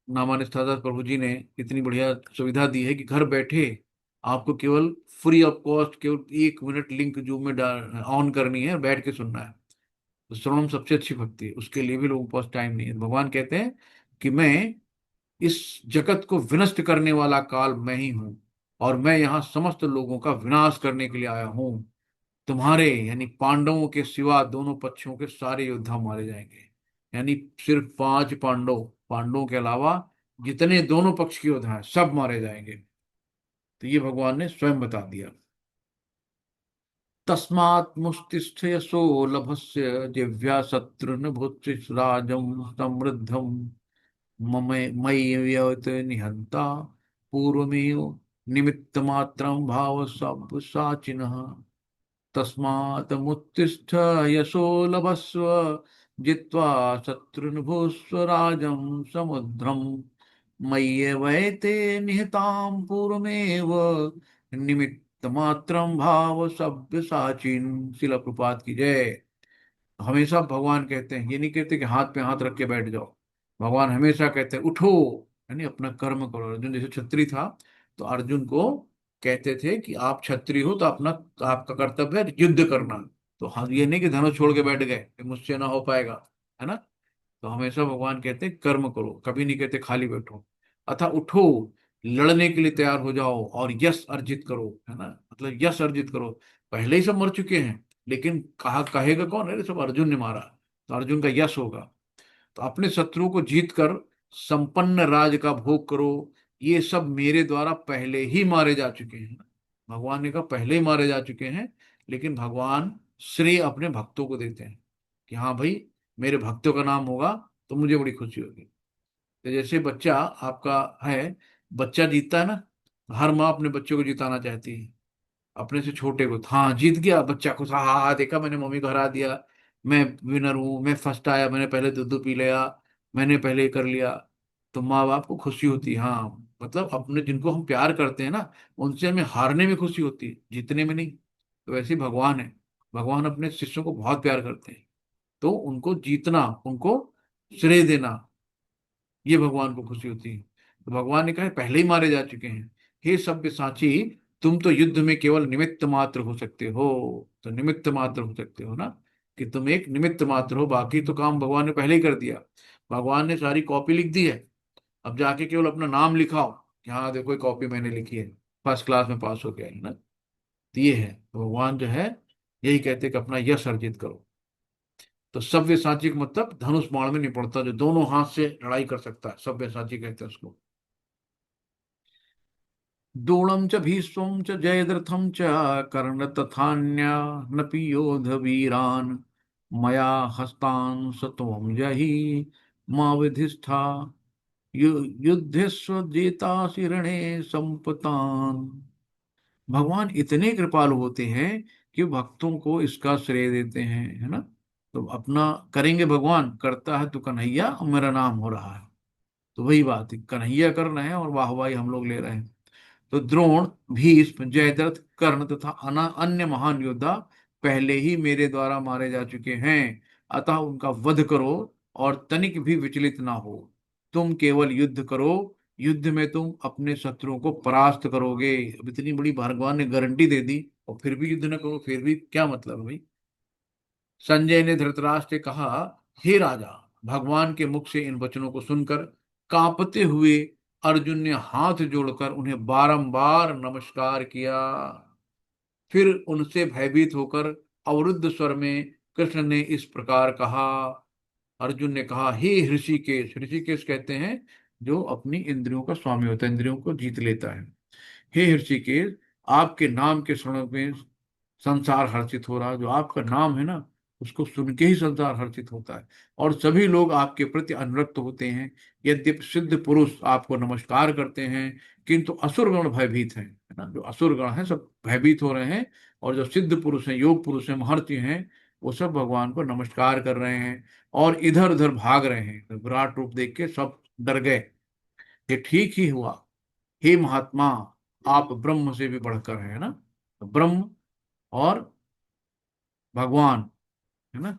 नामानिष्ठादास प्रभु जी ने इतनी बढ़िया सुविधा दी है कि घर बैठे आपको केवल फ्री ऑफ कॉस्ट केवल 1 मिनट लिंक जूम में ऑन करनी है और बैठ के सुनना है। तो श्रवणम सबसे अच्छी भक्ति है, उसके लिए भी लोगों के पास टाइम नहीं है। भगवान कहते हैं कि मैं इस जगत को विनष्ट करने वाला काल मैं ही हूं, और मैं यहाँ समस्त लोगों का विनाश करने के लिए आया हूं। तुम्हारे यानी पांडवों के सिवा दोनों पक्षों के सारे योद्धा मारे जाएंगे। यानी सिर्फ 5 पांडव, पांडवों के अलावा जितने दोनों पक्ष के योद्धा हैं सब मारे जाएंगे। तो ये भगवान ने स्वयं बता दिया। तस्मात् मुष्टिस्थ यशो लभस्य दिव्या शत्रुन भूतराजं समृद्धम मम मय्यत निहंता पूर्वमेव निमित्त मात्रं भाव सब साचिनः। तस्मात् मुत्तिष्ठ यशो लभस्व जित्वा शत्रुन् भूस्व राजं समुद्रम् मय्येवैते निहतां पूर्वमेव निमित्त मात्रं भाव सभ्य साचिन। शिला प्रपात की जय। हमेशा भगवान कहते हैं, ये नहीं कहते कि हाथ पे हाथ रख के बैठ जाओ। भगवान हमेशा कहते हैं उठो, यानी अपना कर्म करो। अर्जुन जैसे छत्री था, तो अर्जुन को कहते थे कि आप छत्री हो तो अपना, आपका कर्तव्य है युद्ध करना। तो हाँ, ये नहीं कि धनुष छोड़ के बैठ गए कि मुझसे ना हो पाएगा, है ना। तो हमेशा भगवान कहते हैं कर्म करो, कभी नहीं कहते खाली बैठो। अतः उठो, लड़ने के लिए तैयार हो जाओ और यश अर्जित करो, है ना, मतलब यश अर्जित करो। पहले ही सब मर चुके हैं, लेकिन कहा कहेगा कौन, अरे सब अर्जुन ने मारा, तो अर्जुन का यश होगा। तो अपने शत्रु को जीत कर संपन्न राज का भोग करो। ये सब मेरे द्वारा पहले ही मारे जा चुके हैं। भगवान ने कहा पहले ही मारे जा चुके हैं, लेकिन भगवान श्रेय अपने भक्तों को देते हैं कि हाँ भाई, मेरे भक्तों का नाम होगा तो मुझे बड़ी खुशी होगी। तो जैसे बच्चा आपका है, बच्चा जीतता है ना, हर माँ अपने बच्चों को जिताना चाहती है, अपने से छोटे को। हाँ जीत गया बच्चा, खुश, हाँ हाँ देखा मैंने मम्मी को हरा दिया, मैं विनर हूँ, मैं फर्स्ट आया, मैंने पहले दूध पी लिया, मैंने पहले कर लिया। तो माँ बाप को खुशी होती है। हाँ, मतलब अपने जिनको हम प्यार करते हैं ना, उनसे हमें हारने में खुशी होती है, जीतने में नहीं। तो वैसे ही भगवान है, भगवान अपने शिष्यों को बहुत प्यार करते हैं, तो उनको जीतना, उनको श्रेय देना, ये भगवान को खुशी होती है। तो भगवान ने कहा पहले ही मारे जा चुके हैं। हे सभ्य साची, तुम तो युद्ध में केवल निमित्त मात्र हो सकते हो। तो निमित्त मात्र हो सकते हो ना, कि तुम एक निमित्त मात्र हो, बाकी तो काम भगवान ने पहले ही कर दिया। भगवान ने सारी कॉपी लिख दी है, अब जाके केवल अपना नाम लिखाओ कि हाँ देखो ये कॉपी मैंने लिखी है, फर्स्ट क्लास में पास हो गया, है ना। तो ये है, तो भगवान जो है यही कहते हैं कि अपना यश अर्जित करो। तो सव्यसाची का मतलब धनुष बाण में निपुणता, जो दोनों हाथ से लड़ाई कर सकता है, सव्यसाची कहते हैं उसको। द्रोणं च भीष्मं च जयद्रथं च कर्ण तथान्यानपि योधवीरान् मया हस्तान् सत्वं जहि मा विधिष्ठा युद्धेस्व जेतासि रणे संपतान्। भगवान इतने कृपालु होते हैं कि भक्तों को इसका श्रेय देते हैं, है ना। तो अपना करेंगे, भगवान करता है तो कन्हैया और मेरा नाम हो रहा है। तो वही बात है, कन्हैया कर रहे हैं और वाहवाही हम लोग ले रहे हैं। तो द्रोण, भीष्म, जयद्रथ, कर्ण तथा अन्य महान योद्धा पहले ही मेरे द्वारा मारे जा चुके हैं। अतः उनका वध करो और तनिक भी विचलित ना हो। तुम केवल युद्ध करो, युद्ध में तुम अपने शत्रुओं को परास्त करोगे। अब इतनी बड़ी भगवान ने गारंटी दे दी और फिर भी युद्ध न करो, फिर भी क्या मतलब है भाई। संजय ने धृतराष्ट्र से कहा, हे राजा, भगवान के मुख से इन वचनों को सुनकर कांपते हुए अर्जुन ने हाथ जोड़कर उन्हें बारंबार नमस्कार किया। फिर उनसे भयभीत होकर अवरुद्ध स्वर में कृष्ण ने इस प्रकार कहा। अर्जुन ने कहा, हे ऋषिकेश, ऋषिकेश कहते हैं जो अपनी इंद्रियों का स्वामी होता है, इंद्रियों को जीत लेता है। हे ऋषिकेश, आपके नाम के स्मरण में संसार हर्षित हो रहा। जो आपका नाम है ना, उसको सुन के ही संसार हर्षित होता है और सभी लोग आपके प्रति अनुरक्त होते हैं। यद्यपि सिद्ध पुरुष आपको नमस्कार करते हैं, किंतु असुरगण भयभीत हैं, है ना, जो असुरगण हैं सब भयभीत हो रहे हैं। और जो सिद्ध पुरुष हैं, योग पुरुष हैं, महर्षि हैं, वो सब भगवान को नमस्कार कर रहे हैं और इधर उधर भाग रहे हैं। तो विराट रूप देख के सब डर गए। ये ठीक ही हुआ, हे महात्मा, आप ब्रह्म से भी बढ़कर हैं, है ना। तो ब्रह्म और भगवान, है ना,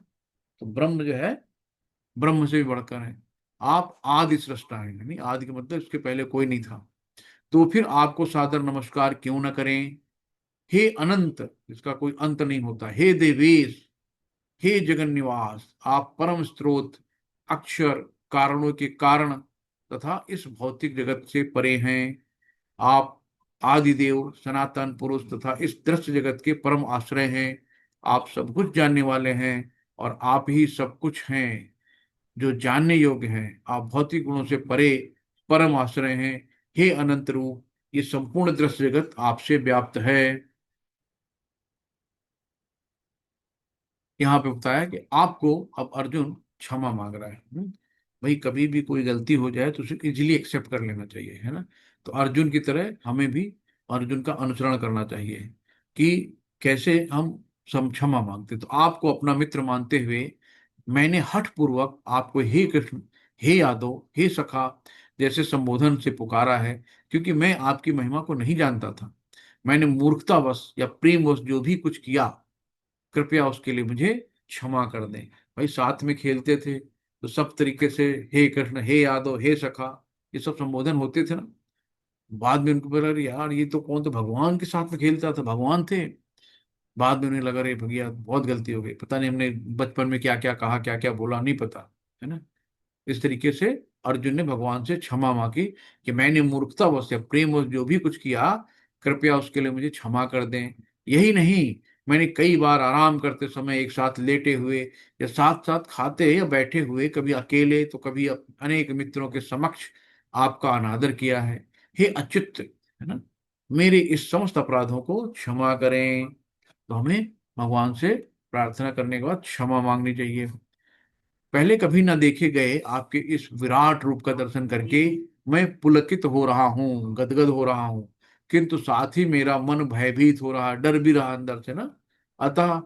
तो ब्रह्म जो है ब्रह्म से भी बढ़कर है। आप आदि सृष्टा हैं, यानी आदि का मतलब इसके पहले कोई नहीं था। तो फिर आपको सादर नमस्कार क्यों न करें। हे अनंत, इसका कोई अंत नहीं होता, हे देवेश, हे जगन निवास, आप परम स्रोत, अक्षर, कारणों के कारण तथा इस भौतिक जगत से परे हैं। आप आदिदेव, सनातन पुरुष तथा इस दृश्य जगत के परम आश्रय हैं। आप सब कुछ जानने वाले हैं और आप ही सब कुछ हैं जो जानने योग्य हैं। आप भौतिक गुणों से परे परम आश्रय हैं। हे अनंत रूप, ये संपूर्ण दृश्य जगत आपसे व्याप्त है। यहाँ पे बताया कि आपको अब अर्जुन क्षमा मांग रहा है। भाई कभी भी कोई गलती हो जाए तो उसे इजीली एक्सेप्ट कर लेना चाहिए, है ना। तो अर्जुन की तरह हमें भी अर्जुन का अनुसरण करना चाहिए कि कैसे हम सम क्षमा मांगते। तो आपको अपना मित्र मानते हुए मैंने हठ पूर्वक आपको हे कृष्ण, हे यादव, हे सखा जैसे संबोधन से पुकारा है, क्योंकि मैं आपकी महिमा को नहीं जानता था। मैंने मूर्खतावश या प्रेमवश जो भी कुछ किया, कृपया उसके लिए मुझे क्षमा कर दें। भाई साथ में खेलते थे तो सब तरीके से हे कृष्ण, हे यादव, हे सखा, ये सब संबोधन होते थे ना। बाद में उनको बोला, अरे यार ये तो कौन, तो भगवान के साथ में खेलता था, भगवान थे। बाद में उन्हें लगा, अरे भैया बहुत गलती हो गई, पता नहीं हमने बचपन में क्या क्या कहा, क्या क्या बोला, नहीं पता, है ना। इस तरीके से अर्जुन ने भगवान से क्षमा मांगी कि मैंने मूर्खतावश या प्रेमवश जो भी कुछ किया, कृपया उसके लिए मुझे क्षमा कर दें। यही नहीं, मैंने कई बार आराम करते समय एक साथ लेटे हुए या साथ साथ खाते या बैठे हुए, कभी अकेले तो कभी अनेक मित्रों के समक्ष आपका अनादर किया है। हे अच्युत, है ना, मेरे इस समस्त अपराधों को क्षमा करें। तो हमें भगवान से प्रार्थना करने के बाद क्षमा मांगनी चाहिए। पहले कभी न देखे गए आपके इस विराट रूप का दर्शन करके मैं पुलकित हो रहा हूँ, गदगद हो रहा हूँ, किंतु साथ ही मेरा मन भयभीत हो रहा, डर भी रहा अंदर से ना। अतः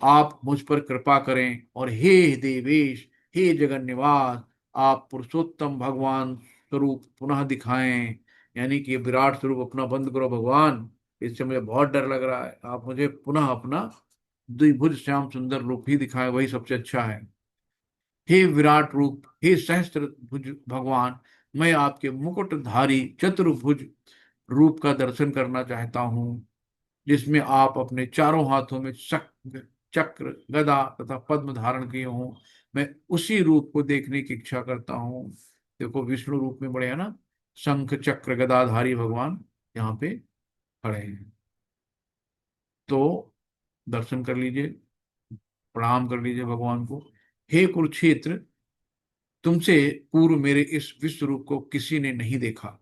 आप मुझ पर कृपा करें और हे देवेश, हे जगन निवास, आप पुरुषोत्तम भगवान स्वरूप पुनः दिखाएं। यानी कि ये विराट स्वरूप अपना बंद करो भगवान, इससे मुझे बहुत डर लग रहा है। आप मुझे पुनः अपना द्विभुज श्याम सुंदर रूप ही दिखाएं, वही सबसे अच्छा है। हे विराट रूप, हे सहस्त्र भुज भगवान, मैं आपके मुकुटधारी चतुर्भुज रूप का दर्शन करना चाहता हूँ, जिसमें आप अपने चारों हाथों में चक्र चक्र गदा तथा पद्म धारण किए हों। मैं उसी रूप को देखने की इच्छा करता हूँ। देखो विष्णु रूप में बड़े, है ना, शंख चक्र गदाधारी भगवान यहाँ पे खड़े हैं। तो दर्शन कर लीजिए, प्रणाम कर लीजिए भगवान को। हे कुरुक्षेत्र, तुमसे पूर्व मेरे इस विश्व रूप को किसी ने नहीं देखा,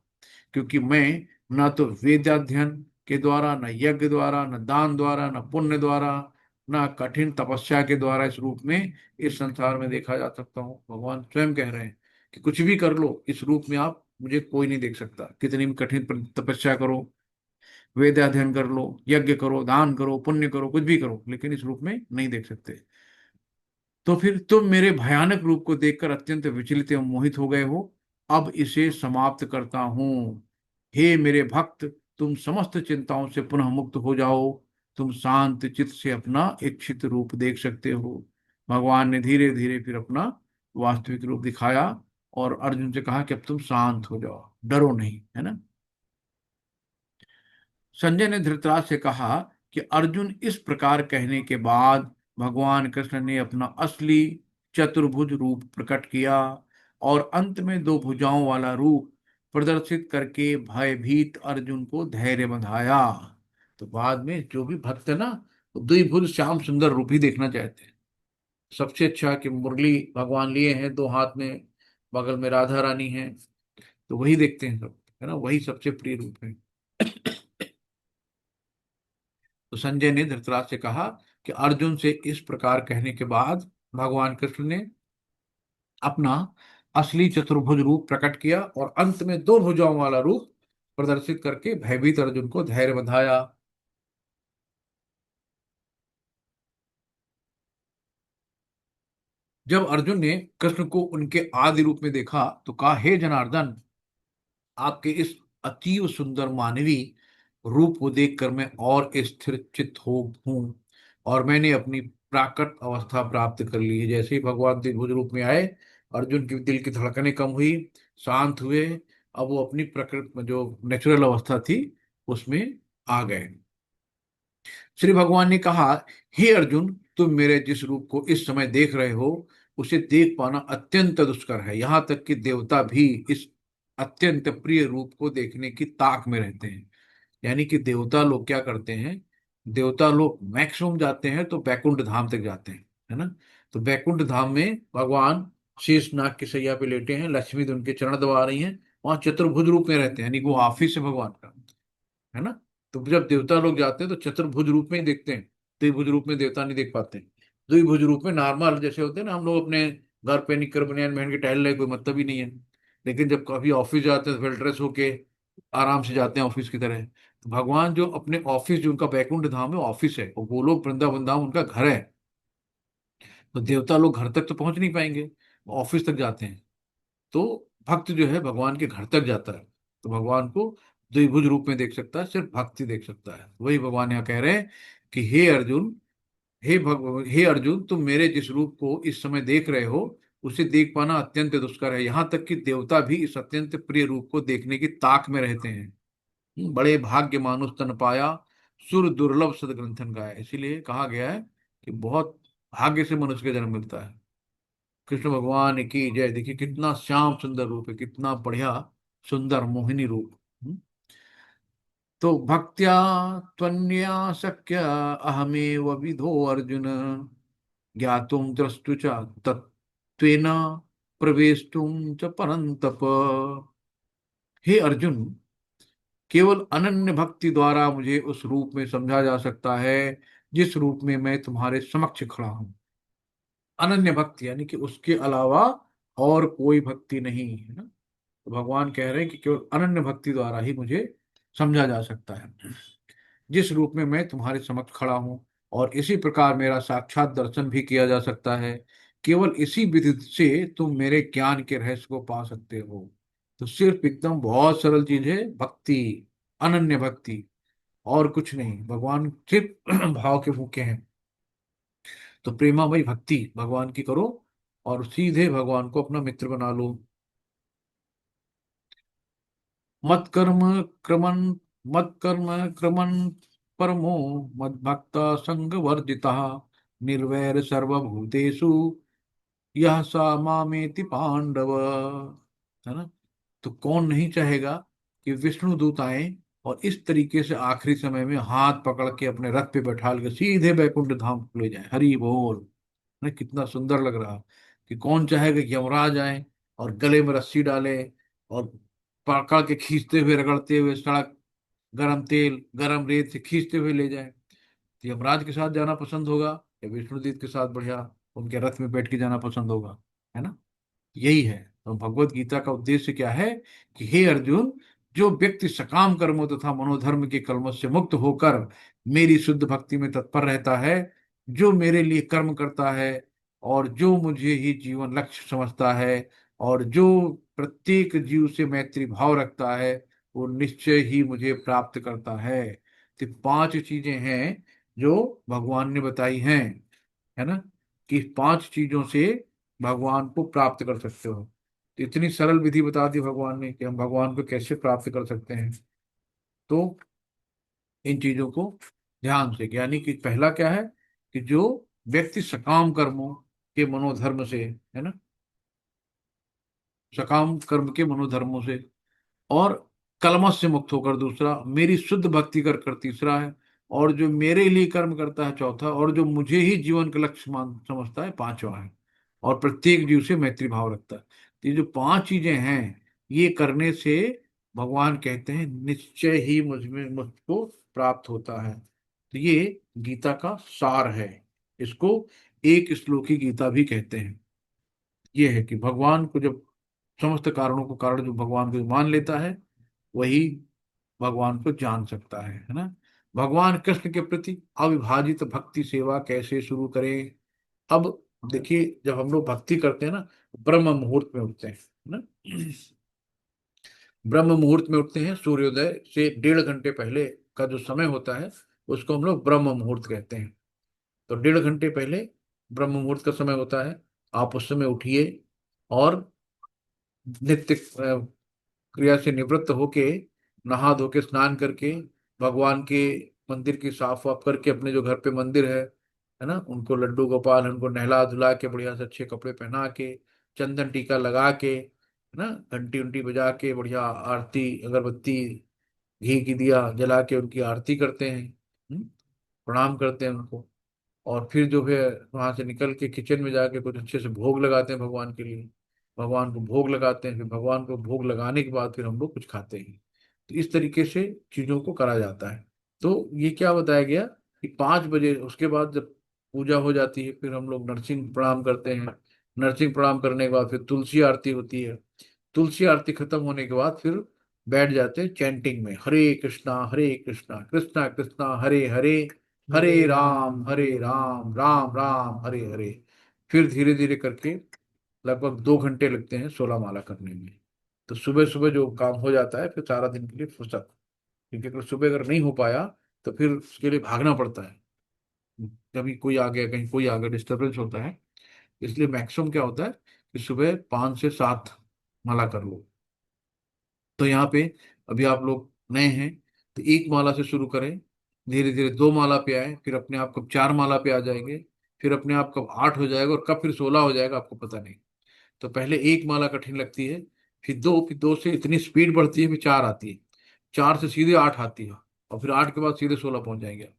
क्योंकि मैं न तो वेदाध्ययन के द्वारा, न यज्ञ द्वारा, न दान द्वारा, न पुण्य द्वारा, न कठिन तपस्या के द्वारा इस रूप में इस संसार में देखा जा सकता हूँ। भगवान स्वयं कह रहे हैं कि कुछ भी कर लो, इस रूप में आप मुझे कोई नहीं देख सकता। कितनी भी कठिन तपस्या करो, वेद अध्ययन कर लो, यज्ञ करो, दान करो, पुण्य करो, कुछ भी करो, लेकिन इस रूप में नहीं देख सकते। तो फिर तुम मेरे भयानक रूप को देखकर अत्यंत विचलित एवं मोहित हो गए हो। अब इसे समाप्त करता हूं। हे मेरे भक्त, तुम समस्त चिंताओं से पुनः मुक्त हो जाओ। तुम शांत चित्त से अपना इच्छित रूप देख सकते हो। भगवान ने धीरे धीरे फिर अपना वास्तविक रूप दिखाया और अर्जुन से कहा कि अब तुम शांत हो जाओ, डरो नहीं, है ना। संजय ने धृतराज से कहा कि अर्जुन इस प्रकार कहने के बाद भगवान कृष्ण ने अपना असली चतुर्भुज रूप प्रकट किया और अंत में दो भुजाओं वाला रूप प्रदर्शित करके भयभीत अर्जुन को धैर्य बंधाया। तो बाद में जो भी भक्त है ना, वो द्विभुज श्याम सुंदर रूप ही देखना चाहते हैं। सबसे अच्छा कि मुरली भगवान लिए हैं दो हाथ में, बगल में राधा रानी है, तो वही देखते हैं सब, है ना, वही सबसे प्रिय रूप है। तो संजय ने धृतराज से कहा कि अर्जुन से इस प्रकार कहने के बाद भगवान कृष्ण ने अपना असली चतुर्भुज रूप प्रकट किया और अंत में दो भुजाओं वाला रूप प्रदर्शित करके भयभीत अर्जुन को धैर्य बंधाया। जब अर्जुन ने कृष्ण को उनके आदि रूप में देखा तो कहा, हे जनार्दन, आपके इस अतीव सुंदर मानवी रूप को देखकर मैं और स्थिर चित्त हो हूं और मैंने अपनी प्राकृत अवस्था प्राप्त कर ली है। जैसे ही भगवान द्विभुज रूप में आए, अर्जुन की दिल की धड़कनें कम हुई, शांत हुए, अब वो अपनी प्रकृति में जो नेचुरल अवस्था थी उसमें आ गए। श्री भगवान ने कहा, हे अर्जुन, तुम मेरे जिस रूप को इस समय देख रहे हो उसे देख पाना अत्यंत दुष्कर है। यहां तक कि देवता भी इस अत्यंत प्रिय रूप को देखने की ताक में रहते हैं। यानी कि देवता लोग क्या करते हैं, देवता लोग मैक्सिमम जाते हैं तो बैकुंठ धाम तक जाते हैं, है ना। तो बैकुंठ धाम में भगवान शेष नाग की सैया पे लेटे हैं, लक्ष्मी तो उनके चरण दबा रही हैं, वहां चतुर्भुज रूप में रहते हैं, यानी कि वो ऑफिस है भगवान का, है ना। तो जब देवता लोग जाते हैं तो चतुर्भुज रूप में ही देखते हैं, द्विभुज रूप में देवता नहीं देख पाते। द्विभुज रूप में नॉर्मल जैसे होते हैं ना, हम लोग अपने घर पे निक्कर बनियान पहन के टहल रहे, कोई मतलब ही नहीं है। लेकिन जब कभी ऑफिस जाते हैं तो वेल ड्रेस होके आराम से जाते हैं ऑफिस की तरह। तो भगवान जो अपने ऑफिस, जो उनका बैकुंठ धाम है ऑफिस है, और गोलोक वृंदावन धाम उनका घर है। तो देवता लोग घर तक तो पहुंच नहीं पाएंगे, ऑफिस तक जाते हैं। तो भक्त जो है भगवान के घर तक जाता है, तो भगवान को द्विभुज रूप में देख सकता है, सिर्फ भक्ति देख सकता है। वही भगवान यहाँ कह रहे हैं कि हे अर्जुन, हे अर्जुन, तुम मेरे जिस रूप को इस समय देख रहे हो उसे देख पाना अत्यंत दुष्कर है। यहाँ तक कि देवता भी इस अत्यंत प्रिय रूप को देखने की ताक में रहते हैं। बड़े भाग्य मानुष तन पाया, सुर दुर्लभ सदग्रंथन गाया। इसीलिए कहा गया है कि बहुत भाग्य से मनुष्य को जन्म मिलता है। कृष्ण भगवान की जय। देखिए कितना श्याम सुंदर रूप है, कितना बढ़िया सुंदर मोहिनी रूप। तो भक्त्या त्वन्या शक्य अहमेव विधो अर्जुन, ज्ञातुम द्रष्टु च तत्त्वेन प्रवेष्टुम च परन्तप। हे अर्जुन, केवल अनन्य भक्ति द्वारा मुझे उस रूप में समझा जा सकता है जिस रूप में मैं तुम्हारे समक्ष खड़ा हूं। अनन्य भक्ति यानी कि उसके अलावा और कोई भक्ति नहीं, है ना। तो भगवान कह रहे हैं कि केवल अनन्य भक्ति द्वारा ही मुझे समझा जा सकता है जिस रूप में मैं तुम्हारे समक्ष खड़ा हूं, और इसी प्रकार मेरा साक्षात दर्शन भी किया जा सकता है। केवल इसी विधि से तुम मेरे ज्ञान के रहस्य को पा सकते हो। तो सिर्फ एकदम बहुत सरल चीज है भक्ति, अनन्य भक्ति, और कुछ नहीं। भगवान सिर्फ भाव के भूखे हैं। तो प्रेमामयी भक्ति भगवान की करो और सीधे भगवान को अपना मित्र बना लो। मत कर्म क्रमन मत कर्म क्रमन परमो मद भक्त संग वर्जिता, निर्वैर सर्वभूतेषु यह सा मामेति पांडव, है ना। तो कौन नहीं चाहेगा कि विष्णु दूत आए और इस तरीके से आखिरी समय में हाथ पकड़ के अपने रथ पे बैठा के सीधे बैकुंठ धाम को ले जाए। हरि बोल। ना कितना सुंदर लग रहा कि कौन चाहेगा कि यमराज आए और गले में रस्सी डाले और पकड़ के खींचते हुए रगड़ते हुए सड़क, गरम तेल गरम रेत से खींचते हुए ले जाए। तो यमराज के साथ जाना पसंद होगा या विष्णुदूत के साथ बढ़िया उनके रथ में बैठ के जाना पसंद होगा, है ना। यही है। तो भगवत गीता का उद्देश्य क्या है कि हे अर्जुन, जो व्यक्ति सकाम कर्मों तथा मनोधर्म के कलमश से मुक्त होकर मेरी शुद्ध भक्ति में तत्पर रहता है, जो मेरे लिए कर्म करता है और जो मुझे ही जीवन लक्ष्य समझता है और जो प्रत्येक जीव से मैत्री भाव रखता है, वो निश्चय ही मुझे प्राप्त करता है। तो पांच चीजें हैं जो भगवान ने बताई हैं, है ना, कि इस पांच चीजों से भगवान को प्राप्त कर सकते हो। तो इतनी सरल विधि बता दी भगवान ने कि हम भगवान को कैसे प्राप्त कर सकते हैं। तो इन चीजों को ध्यान से, यानी कि पहला क्या है कि जो व्यक्ति सकाम कर्मों के मनोधर्म से, है ना, सकाम कर्म के मनोधर्मों से और कलमश से मुक्त होकर दूसरा, मेरी शुद्ध भक्ति कर तीसरा है, और जो मेरे लिए कर्म करता है चौथा, और जो मुझे ही जीवन का लक्ष्य मान समझता है पांचवा है, और प्रत्येक जीव से मैत्री भाव रखता है। तो ये जो पांच चीजें हैं, ये करने से भगवान कहते हैं निश्चय ही मुझको प्राप्त होता है। तो ये गीता का सार है। इसको एक श्लोकी गीता भी कहते हैं। ये है कि भगवान को जब समस्त कारणों को कारण जो भगवान को मान लेता है, वही भगवान को जान सकता है ना। भगवान कृष्ण के प्रति अविभाजित भक्ति सेवा कैसे शुरू करें। अब देखिए, जब हम लोग भक्ति करते हैं ना, ब्रह्म मुहूर्त में उठते हैं ना। ब्रह्म मुहूर्त में उठते हैं, सूर्योदय से 1.5 घंटे पहले का जो समय होता है, उसको हम लोग ब्रह्म मुहूर्त कहते हैं। तो 1.5 घंटे पहले ब्रह्म मुहूर्त का समय होता है। आप उस समय उठिए और नित्य क्रिया से निवृत्त होके, नहा धो के स्नान करके, भगवान के मंदिर की साफ वाफ करके, अपने जो घर पे मंदिर है ना, उनको लड्डू गोपाल, उनको नहला धुला के बढ़िया से अच्छे कपड़े पहना के, चंदन टीका लगा के, है ना, घंटी उंटी बजा के बढ़िया आरती अगरबत्ती घी की दिया जला के उनकी आरती करते हैं। प्रणाम करते हैं उनको। और फिर जो है वहां से निकल के किचन में जाके कुछ अच्छे से भोग लगाते हैं भगवान के लिए। भगवान को भोग लगाते हैं, फिर भगवान को भोग लगाने के बाद फिर हम लोग कुछ खाते हैं। तो इस तरीके से चीजों को करा जाता है। तो ये क्या बताया गया कि 5 बजे उसके बाद जब पूजा हो जाती है, फिर हम लोग नरसिंह प्रणाम करते हैं। नरसिंह प्रणाम करने के बाद फिर तुलसी आरती होती है। तुलसी आरती खत्म होने के बाद फिर बैठ जाते हैं चैंटिंग में, हरे कृष्णा कृष्णा कृष्णा हरे हरे, हरे राम राम राम हरे हरे। फिर धीरे धीरे करके लगभग 2 घंटे लगते हैं 16 माला करने में। तो सुबह सुबह जो काम हो जाता है, फिर सारा दिन के लिए फुर्सत। क्योंकि अगर सुबह अगर नहीं हो पाया तो फिर उसके लिए भागना पड़ता है। कभी कोई आ गया, कहीं कोई आ गया, डिस्टर्बेंस होता है। इसलिए मैक्सिमम क्या होता है कि सुबह 5 से 7 माला कर लो। तो यहाँ पे अभी आप लोग नए हैं, तो 1 माला से शुरू करें, धीरे धीरे 2 माला पे आए, फिर अपने आप कब 4 माला पे आ जाएंगे, फिर अपने आप कब 8 हो जाएगा, और कब फिर 16 हो जाएगा आपको पता नहीं। तो पहले 1 माला कठिन लगती है, फिर दो से इतनी स्पीड बढ़ती है, फिर 4 आती है, 4 से सीधे 8 आती है, और फिर 8 के बाद सीधे 16 पहुंच जाएंगे,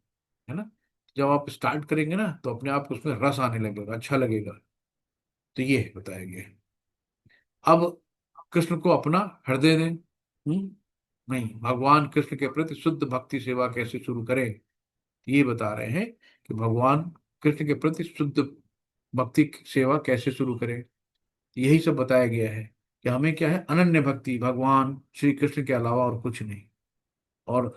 है ना। जब आप स्टार्ट करेंगे ना, तो अपने आप को उसमें रस आने लगेगा, अच्छा लगेगा। तो ये है बताया गया है। अब कृष्ण को अपना हृदय दें। नहीं, भगवान कृष्ण के प्रति शुद्ध भक्ति सेवा कैसे शुरू करें, ये बता रहे हैं कि भगवान कृष्ण के प्रति शुद्ध भक्ति सेवा कैसे शुरू करें। यही सब बताया गया है कि हमें क्या है, अनन्य भक्ति भगवान श्री कृष्ण के अलावा और कुछ नहीं, और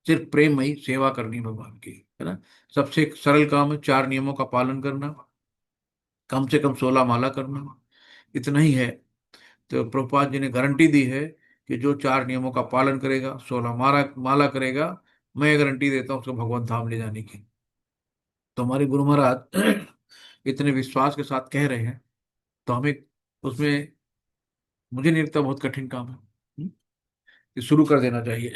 सिर्फ प्रेममयी सेवा करनी भगवान की, है ना। सबसे सरल काम है 4 नियमों का पालन करना, कम से कम 16 माला करना, इतना ही है। तो प्रभुपाद जी ने गारंटी दी है कि जो 4 नियमों का पालन करेगा, 16 माला माला करेगा, मैं गारंटी देता हूँ उसको भगवान धाम ले जाने की। तो हमारे गुरु महाराज इतने विश्वास के साथ कह रहे हैं, तो हमें उसमें, मुझे नहीं लगता बहुत कठिन काम है। ये शुरू कर देना चाहिए।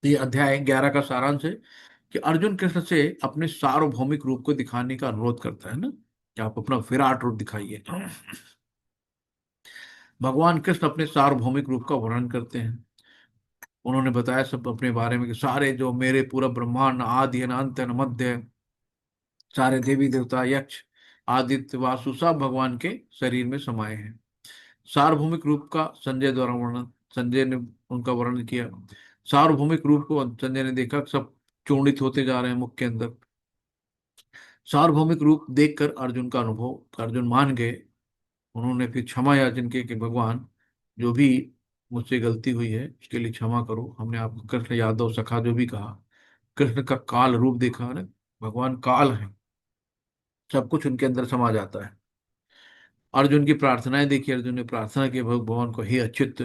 तो ये अध्याय 11 का सारांश है कि अर्जुन कृष्ण से अपने सार्वभौमिक रूप को दिखाने का अनुरोध करता है ना, कि आप अपना विराट रूप दिखाइए। भगवान कृष्ण अपने सार्वभौमिक रूप का वर्णन करते हैं। उन्होंने बताया सब अपने बारे में कि सारे जो मेरे पूरा ब्रह्मांड, आदि है, न अंत है, न मध्य है, सारे देवी देवता, यक्ष, आदित्य, वासु सब भगवान के शरीर में समाये हैं। सार्वभौमिक रूप का संजय ने उनका वर्णन किया। सार्वभौमिक रूप को संजय ने देखा, सब चूर्णित होते जा रहे हैं मुख के अंदर। सार्वभौमिक रूप देखकर अर्जुन मान गए। उन्होंने फिर क्षमा याचन की कि भगवान, जो भी मुझसे गलती हुई है उसके लिए क्षमा करो। हमने आपको कृष्ण यादव सखा जो भी कहा, कृष्ण का काल रूप देखा ना, भगवान काल है, सब कुछ उनके अंदर समा जाता है। अर्जुन की प्रार्थनाएं देखी, अर्जुन ने प्रार्थना की भगवान को, हे अच्युत,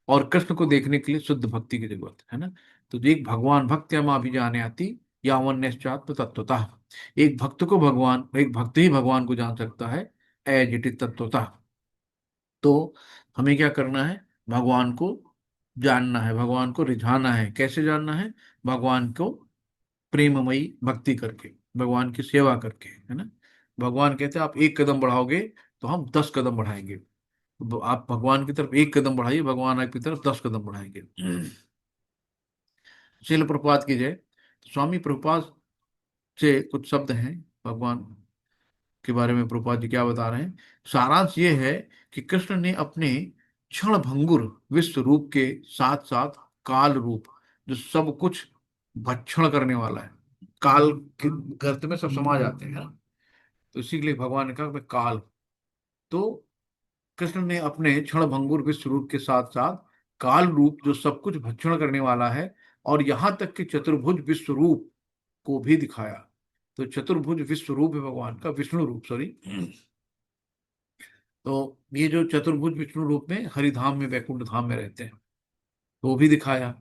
और कृष्ण को देखने के लिए शुद्ध भक्ति की जरूरत है ना। तो एक भगवान भक्त्या मां भी जाने आती, यावन्यश्चात्म तत्वतः। एक भक्त ही भगवान को जान सकता है, अजटित तत्वतः। तो हमें क्या करना है, भगवान को जानना है, भगवान को रिझाना है। कैसे जानना है? भगवान को प्रेममयी भक्ति करके, भगवान की सेवा करके, है ना। भगवान कहते हैं आप एक कदम बढ़ाओगे तो हम 10 कदम बढ़ाएंगे। तो आप भगवान की तरफ एक कदम बढ़ाइए, भगवान आपकी तरफ 10 कदम बढ़ाएंगे। शिल प्रभुपाद की जय। स्वामी प्रभुपाद से कुछ शब्द हैं भगवान के बारे में। प्रभुपाद जी क्या बता रहे हैं? सारांश ये है कि कृष्ण ने अपने क्षण भंगुर विश्व रूप के साथ साथ काल रूप, जो सब कुछ भक्षण करने वाला है, काल के गर्त में सब समा जाते हैं, है ना। तो इसी के लिए भगवान ने कहा मैं काल। तो कृष्ण ने अपने क्षण भंगुर विश्व रूप के साथ साथ काल रूप, जो सब कुछ भक्षण करने वाला है, और यहां तक कि चतुर्भुज विश्व रूप को भी दिखाया। तो चतुर्भुज विश्व रूप है भगवान का, विष्णु रूप, सॉरी। तो ये जो चतुर्भुज विष्णु रूप में हरिधाम में, वैकुंठ धाम में रहते हैं, तो वो भी दिखाया।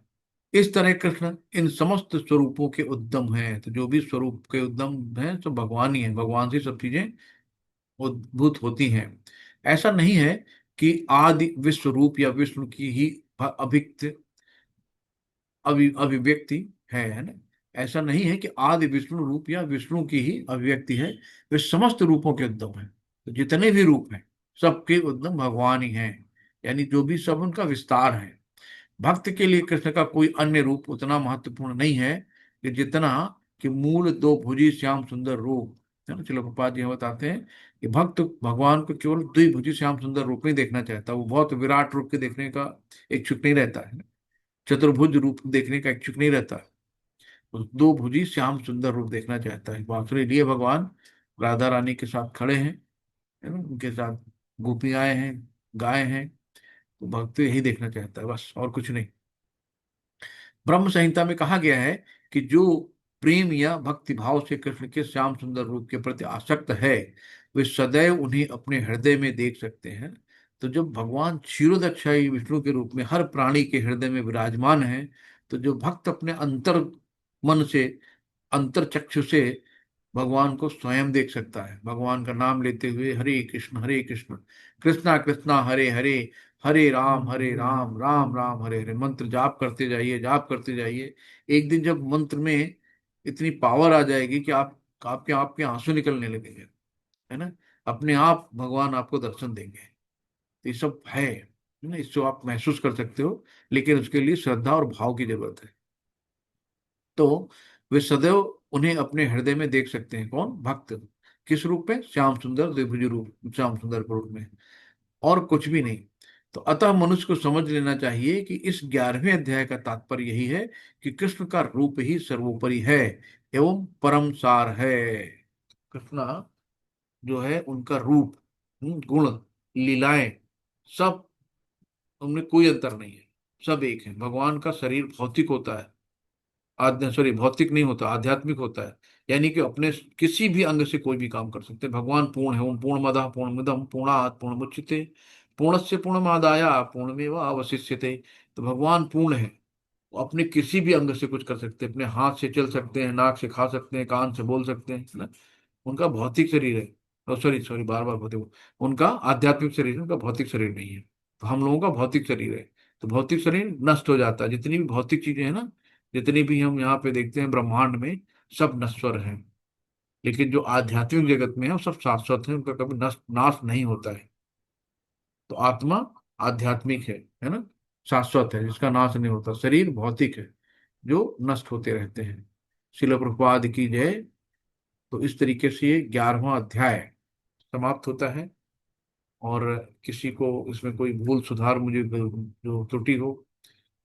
इस तरह कृष्ण इन समस्त स्वरूपों के उद्गम हैं। तो जो भी स्वरूप के उद्गम हैं तो भगवान ही है, भगवान से सब चीजें उद्भूत होती हैं। ऐसा नहीं है कि आदि विश्व रूप या विष्णु की ही अभिक्त अभिव्यक्ति है ना। ऐसा नहीं है कि आदि विष्णु रूप या विष्णु की ही अभिव्यक्ति है। वे समस्त रूपों के उद्गम है। तो जितने भी रूप हैं सबके उद्गम भगवान ही हैं, यानी जो भी सब उनका विस्तार है। भक्त के लिए कृष्ण का कोई अन्य रूप उतना महत्वपूर्ण नहीं है कि जितना कि मूल दो भुजी श्याम सुंदर रूप, है ना। चलो प्रपात जी हम बताते हैं कि भक्त भगवान को केवल द्विभुजी श्याम सुंदर रूप में ही देखना चाहता है। वो बहुत विराट रूप के देखने का इच्छुक नहीं रहता है, चतुर्भुज रूप देखने का इच्छुक नहीं रहता। वो दो भुजी श्याम सुंदर रूप देखना चाहता है। बांसुरी लिए भगवान राधा रानी के साथ खड़े हैं, है ना, उनके साथ गोपियाएं हैं, गाय हैं। तो भक्त यही देखना चाहता है, बस और कुछ नहीं। ब्रह्म संहिता में कहा गया है कि जो प्रेम या भक्ति भाव से कृष्ण के श्याम सुंदर रूप के प्रति आसक्त है, वे सदैव उन्हें अपने हृदय में देख सकते हैं। तो जब भगवान क्षीरोदक्षाई विष्णु के रूप में हर प्राणी के हृदय में विराजमान है, तो जो भक्त अपने अंतर मन से, अंतर चक्षु से भगवान को स्वयं देख सकता है। भगवान का नाम लेते हुए हरे कृष्ण कृष्णा कृष्णा हरे हरे, हरे राम राम राम हरे हरे मंत्र जाप करते जाइए, जाप करते जाइए। एक दिन जब मंत्र में इतनी पावर आ जाएगी कि आप आपके आपके आंसू निकलने लगेंगे, है ना। अपने आप भगवान आपको दर्शन देंगे। तो ये सब है ना, इसको आप महसूस कर सकते हो, लेकिन उसके लिए श्रद्धा और भाव की जरूरत है। तो वे सदैव उन्हें अपने हृदय में देख सकते हैं। कौन? भक्त। किस रूप में? श्याम सुंदर द्विभुज रूप, श्याम सुंदर के रूप में, और कुछ भी नहीं। तो अतः मनुष्य को समझ लेना चाहिए कि इस 11वें अध्याय का तात्पर्य यही है कि कृष्ण का रूप ही सर्वोपरि है एवं परम सार है। कृष्ण जो है उनका रूप, गुण, लीलाएं, सब, उनमें कोई अंतर नहीं है, सब एक है। भगवान का शरीर भौतिक होता है, आध्या सॉरी भौतिक नहीं होता, आध्यात्मिक होता है। यानी कि अपने किसी भी अंग से कोई भी काम कर सकते हैं। भगवान पूर्ण है, ओम पूर्णमदः पूर्णमिदं पूर्णात् पूर्णमुदच्यते पूर्णस्य पूर्णमादाय पूर्णमेव अवशिष्यते। तो भगवान पूर्ण है, वो अपने किसी भी अंग से कुछ कर सकते हैं। अपने हाथ से चल सकते हैं, नाक से खा सकते हैं, कान से बोल सकते हैं, है ना। उनका भौतिक शरीर है, सॉरी सॉरी बार बार भौतिक, उनका आध्यात्मिक शरीर है, उनका भौतिक शरीर नहीं है। तो हम लोगों का भौतिक शरीर है। तो भौतिक शरीर नष्ट हो जाता है। जितनी भी भौतिक चीजें हैं ना, जितनी भी हम यहाँ पे देखते हैं ब्रह्मांड में, सब नश्वर हैं। लेकिन जो आध्यात्मिक जगत में है वो सब शाश्वत है, उनका कभी नष्ट नाश नहीं होता है। तो आत्मा आध्यात्मिक है ना, शाश्वत है, जिसका नाश नहीं होता। शरीर भौतिक है, जो नष्ट होते रहते हैं। शिल प्रभुपाद की जय। तो इस तरीके से ये 11वां अध्याय समाप्त होता है। और किसी को इसमें कोई भूल सुधार, मुझे जो त्रुटि हो,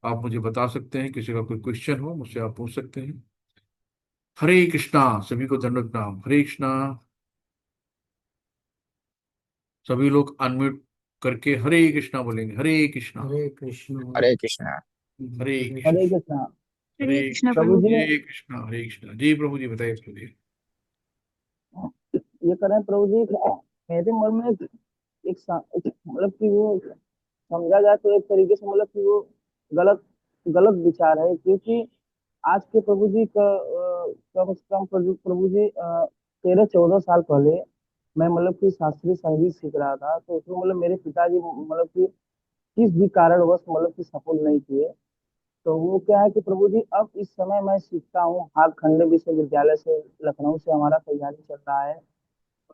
आप मुझे बता सकते हैं। किसी का कोई क्वेश्चन हो मुझसे आप पूछ सकते हैं। हरे कृष्णा, सभी को दंडवत प्रणाम। हरे कृष्णा। सभी लोग अनम्यूट करके हरे कृष्णा बोलेंगे। हरे कृष्णा। हरे कृष्ण। हरे कृष्णा। हरे कृष्ण। हरे कृष्णा। हरे हरे कृष्ण कृष्ण। प्रभु प्रभु जी, जी। हरे कृष्णा। हरे कृष्णा जी। प्रभु जी बताइए, प्रभु जी। ये करें प्रभु जी, मेरे मन में मतलब कि वो समझा जाए तो एक तरीके से मतलब कि वो गलत गलत विचार है। क्योंकि आज के प्रभु जी का कम से कम प्रभु जी 13-14 साल पहले मैं मतलब कि शास्त्रीय संगीत सीख रहा था, तो उसमें मतलब मेरे पिताजी मतलब कि किस भी कारणवश मतलब कि सफल नहीं किए। तो वो क्या है कि प्रभु जी अब इस समय मैं सीखता हूँ भागखंडे विश्वविद्यालय से, लखनऊ से हमारा तैयारी चल रहा है।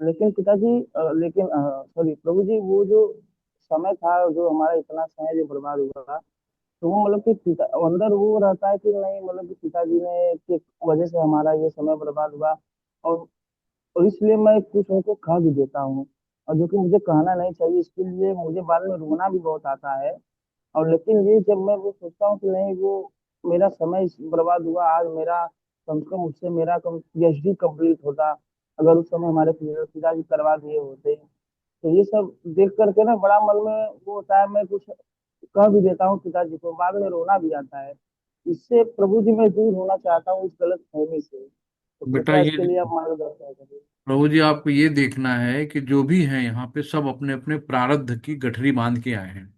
लेकिन पिताजी लेकिन सॉरी प्रभु जी, वो जो समय था, जो हमारा इतना समय जो बर्बाद हुआ, तो वो मतलब कि पिता अंदर वो रहता है कि नहीं, मतलब कि पिताजी ने की वजह से हमारा ये समय बर्बाद हुआ। और इसलिए मैं कुछ उनको कह भी देता हूँ, और जो कि मुझे कहना नहीं चाहिए, इसके लिए मुझे बाद में रोना भी बहुत आता है। और लेकिन ये जब मैं वो सोचता हूँ कि नहीं, वो मेरा समय बर्बाद हुआ, आज मेरा कम से कम उससे मेरा कम PhD कंप्लीट होता, अगर उस समय हमारे पिताजी करवा दिए होते। तो ये सब देख करके ना बड़ा मन में वो होता है, मैं कुछ कह भी देता हूँ पिताजी को, बाद में रोना भी आता है। इससे प्रभु जी मैं दूर होना चाहता हूँ, इस गलत फहमी से। तो बेटा कृपया ये इसके लिए आप मार्गदर्शन करिए। प्रभु जी, आपको ये देखना है कि जो भी हैं यहाँ पे सब अपने अपने प्रारब्ध की गठरी बांध के आए हैं।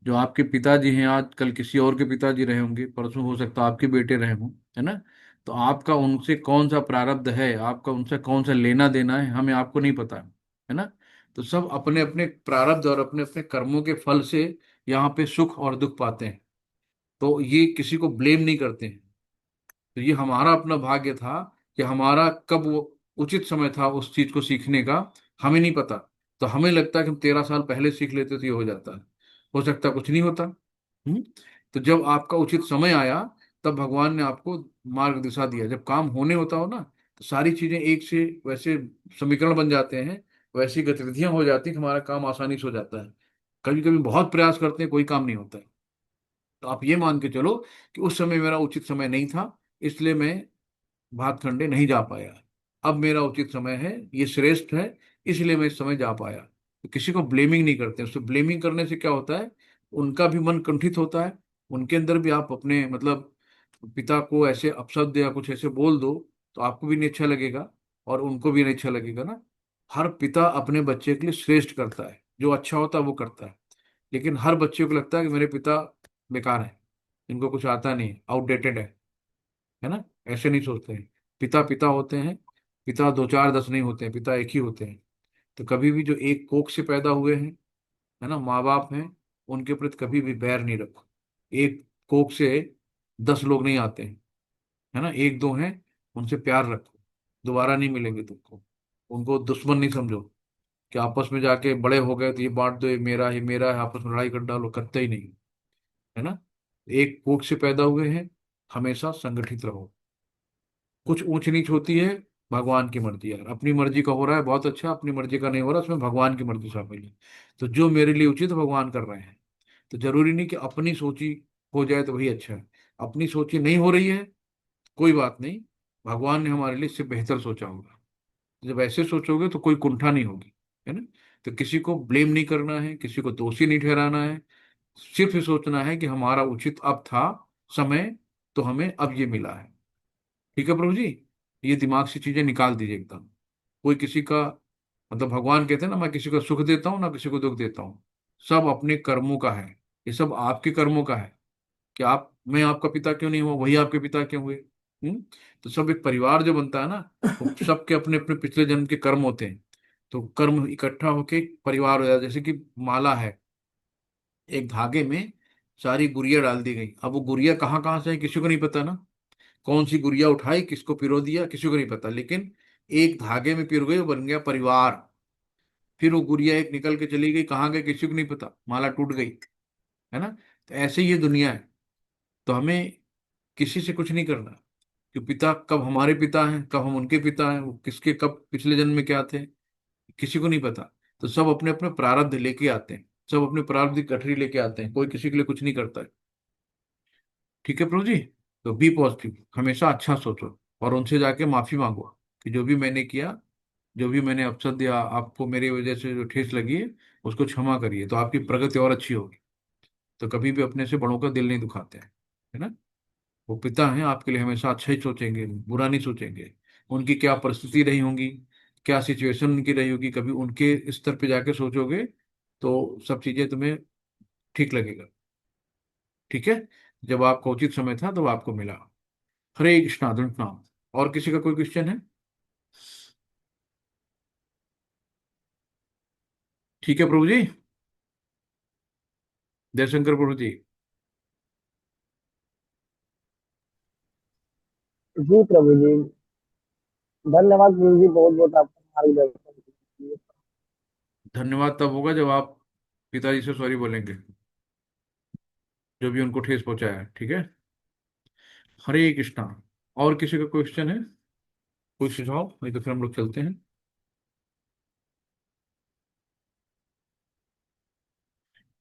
जो आपके पिताजी हैं, आज कल किसी और के पिताजी रहे होंगे, परसों हो सकता है आपके बेटे रहे हों, है ना। तो आपका उनसे कौन सा प्रारब्ध है, आपका उनसे कौन सा लेना देना है, हमें आपको नहीं पता है ना। तो सब अपने अपने प्रारब्ध और अपने अपने कर्मों के फल से यहाँ पे सुख और दुख पाते हैं। तो ये किसी को ब्लेम नहीं करते हैं। तो ये हमारा अपना भाग्य था कि हमारा कब वो उचित समय था उस चीज को सीखने का, हमें नहीं पता। तो हमें लगता है कि हम 13 साल पहले सीख लेते तो ये हो जाता है। हो सकता कुछ नहीं होता। हम्म। तो जब आपका उचित समय आया, तब भगवान ने आपको मार्ग दिशा दिया। जब काम होने होता हो ना, तो सारी चीजें एक से वैसे समीकरण बन जाते हैं, वैसी गतिविधियां हो जाती हैं कि हमारा काम आसानी से हो जाता है। कभी कभी बहुत प्रयास करते हैं, कोई काम नहीं होता है। तो आप ये मान के चलो कि उस समय मेरा उचित समय नहीं था, इसलिए मैं भातखंडे नहीं जा पाया। अब मेरा उचित समय है, ये श्रेष्ठ है, इसलिए मैं इस समय जा पाया। तो किसी को ब्लेमिंग नहीं करते। उससे ब्लेमिंग करने से क्या होता है, उनका भी मन कुंठित होता है। उनके अंदर भी आप अपने मतलब पिता को ऐसे अपशब्द या कुछ ऐसे बोल दो, तो आपको भी नहीं अच्छा लगेगा और उनको भी नहीं अच्छा लगेगा ना। हर पिता अपने बच्चे के लिए श्रेष्ठ करता है, जो अच्छा होता है वो करता है। लेकिन हर बच्चे को लगता है कि मेरे पिता बेकार है, इनको कुछ आता नहीं, आउटडेटेड है ना। ऐसे नहीं सोचते हैं। पिता पिता होते हैं। पिता दो चार दस नहीं होते हैं, पिता एक ही होते हैं। तो कभी भी जो एक कोख से पैदा हुए हैं, है ना, माँ बाप हैं, उनके प्रति कभी भी बैर नहीं रखो। एक कोख से 10 लोग नहीं आते हैं, है ना, एक दो हैं, उनसे प्यार रखो। दोबारा नहीं मिलेंगे तुमको। उनको दुश्मन नहीं समझो कि आपस में जाके बड़े हो गए तो ये बांट दो, ये मेरा है, आपस में लड़ाई कर डालो, करते ही नहीं, है ना। एक कोख से पैदा हुए हैं, हमेशा संगठित रहो। कुछ ऊंच नीच होती है, भगवान की मर्जी यार, अपनी मर्जी का हो रहा है बहुत अच्छा, अपनी मर्जी का नहीं हो रहा, उसमें भगवान की मर्जी शामिल है। तो जो मेरे लिए उचित भगवान कर रहे हैं। तो जरूरी नहीं कि अपनी सोची हो जाए तो वही अच्छा है। अपनी सोची नहीं हो रही है, कोई बात नहीं, भगवान ने हमारे लिए इससे बेहतर सोचा होगा। जब ऐसे सोचोगे तो कोई कुंठा नहीं होगी, है ना। तो किसी को ब्लेम नहीं करना है, किसी को दोषी नहीं ठहराना है। सिर्फ ये सोचना है कि हमारा उचित अब था समय, तो हमें अब ये मिला है। ठीक है प्रभु जी। ये दिमाग से चीजें निकाल दीजिए एकदम। कोई किसी का मतलब, भगवान कहते हैं ना, मैं किसी को सुख देता हूँ ना किसी को दुख देता हूँ। सब अपने कर्मों का है। ये सब आपके कर्मों का है। कि आप, मैं आपका पिता क्यों नहीं हुआ, वही आपके पिता क्यों हुए। हम्म। तो सब एक परिवार जो बनता है ना, वो सबके अपने अपने पिछले जन्म के कर्म होते हैं। तो कर्म इकट्ठा होके एक परिवार हो जाता है। जैसे कि माला है, एक धागे में सारी गुड़िया डाल दी गई। अब वो गुड़िया कहाँ कहाँ से है किसी को नहीं पता ना। कौन सी गुड़िया उठाई, किसको पिरो दिया, किसी को नहीं पता। लेकिन एक धागे में पिरो गई, वो बन गया परिवार। फिर वो गुड़िया एक निकल के चली गई, कहाँ गई किसी को नहीं पता, माला टूट गई, है ना। तो ऐसे ही ये दुनिया है। तो हमें किसी से कुछ नहीं करना कि पिता कब हमारे पिता हैं, कब हम उनके पिता हैं, वो किसके कब पिछले जन्म में क्या थे, किसी को नहीं पता। तो सब अपने अपने प्रारब्ध लेके आते हैं, सब अपने प्रारब्ध की गठरी लेके आते हैं, कोई किसी के लिए कुछ नहीं करता है। ठीक है प्रभु जी। तो बी पॉजिटिव, हमेशा अच्छा सोचो, और उनसे जाके माफी मांगो कि जो भी मैंने किया, जो भी मैंने अवसर दिया आपको, मेरी वजह से जो ठेस लगी है, उसको क्षमा करिए, तो आपकी प्रगति और अच्छी होगी। तो कभी भी अपने से बड़ों का दिल नहीं दुखाते हैं, है ना। वो पिता हैं, आपके लिए हमेशा अच्छा ही सोचेंगे, बुरा नहीं सोचेंगे। उनकी क्या परिस्थिति रही होंगी, क्या सिचुएशन उनकी रही होगी, कभी उनके स्तर पे जाके सोचोगे तो सब चीजें तुम्हें ठीक लगेगा। ठीक है। जब आपका उचित समय था तब आपको मिला। हरे कृष्णा धन्यवाद। और किसी का कोई क्वेश्चन है? ठीक है प्रभु जी। जयशंकर प्रभु जी। जी प्रभु जी, धन्यवाद गुरु जी, बहुत बहुत आपका मार्गदर्शन के लिए। धन्यवाद तब होगा जब आप पिताजी से सॉरी बोलेंगे, जो भी उनको ठेस पहुंचाया है, ठीक है। हरे कृष्णा। और किसी का क्वेश्चन है, कोई सुझाव? नहीं तो फिर हम लोग चलते हैं।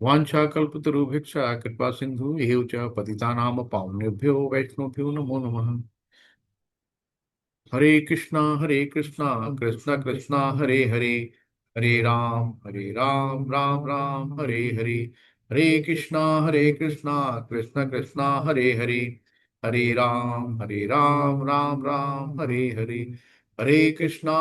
वांछा कल्पतरुभिक्षा कृपा सिंधु एव च पतितानां पावनेभ्यो वैष्णवेभ्यो नमो नमः। हरे कृष्णा कृष्णा कृष्णा हरे हरे, हरे राम राम राम हरे हरे। हरे कृष्णा कृष्णा कृष्णा हरे हरे, हरे राम राम राम हरे हरे। हरे कृष्णा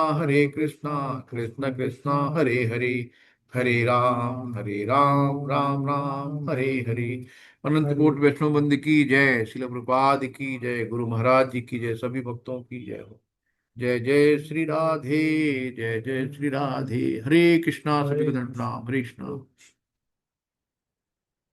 कृष्णा कृष्णा हरे हरे, हरे राम राम राम हरे हरे। अनंत कोटि वैष्णव बंद की जय, शिल प्रपाद की जय, गुरु महाराज जी की जय, सभी भक्तों की जय हो। जय जय श्री राधे, जय जय श्री राधे। हरे कृष्णा, सभी को प्रणाम, हरे कृष्णा।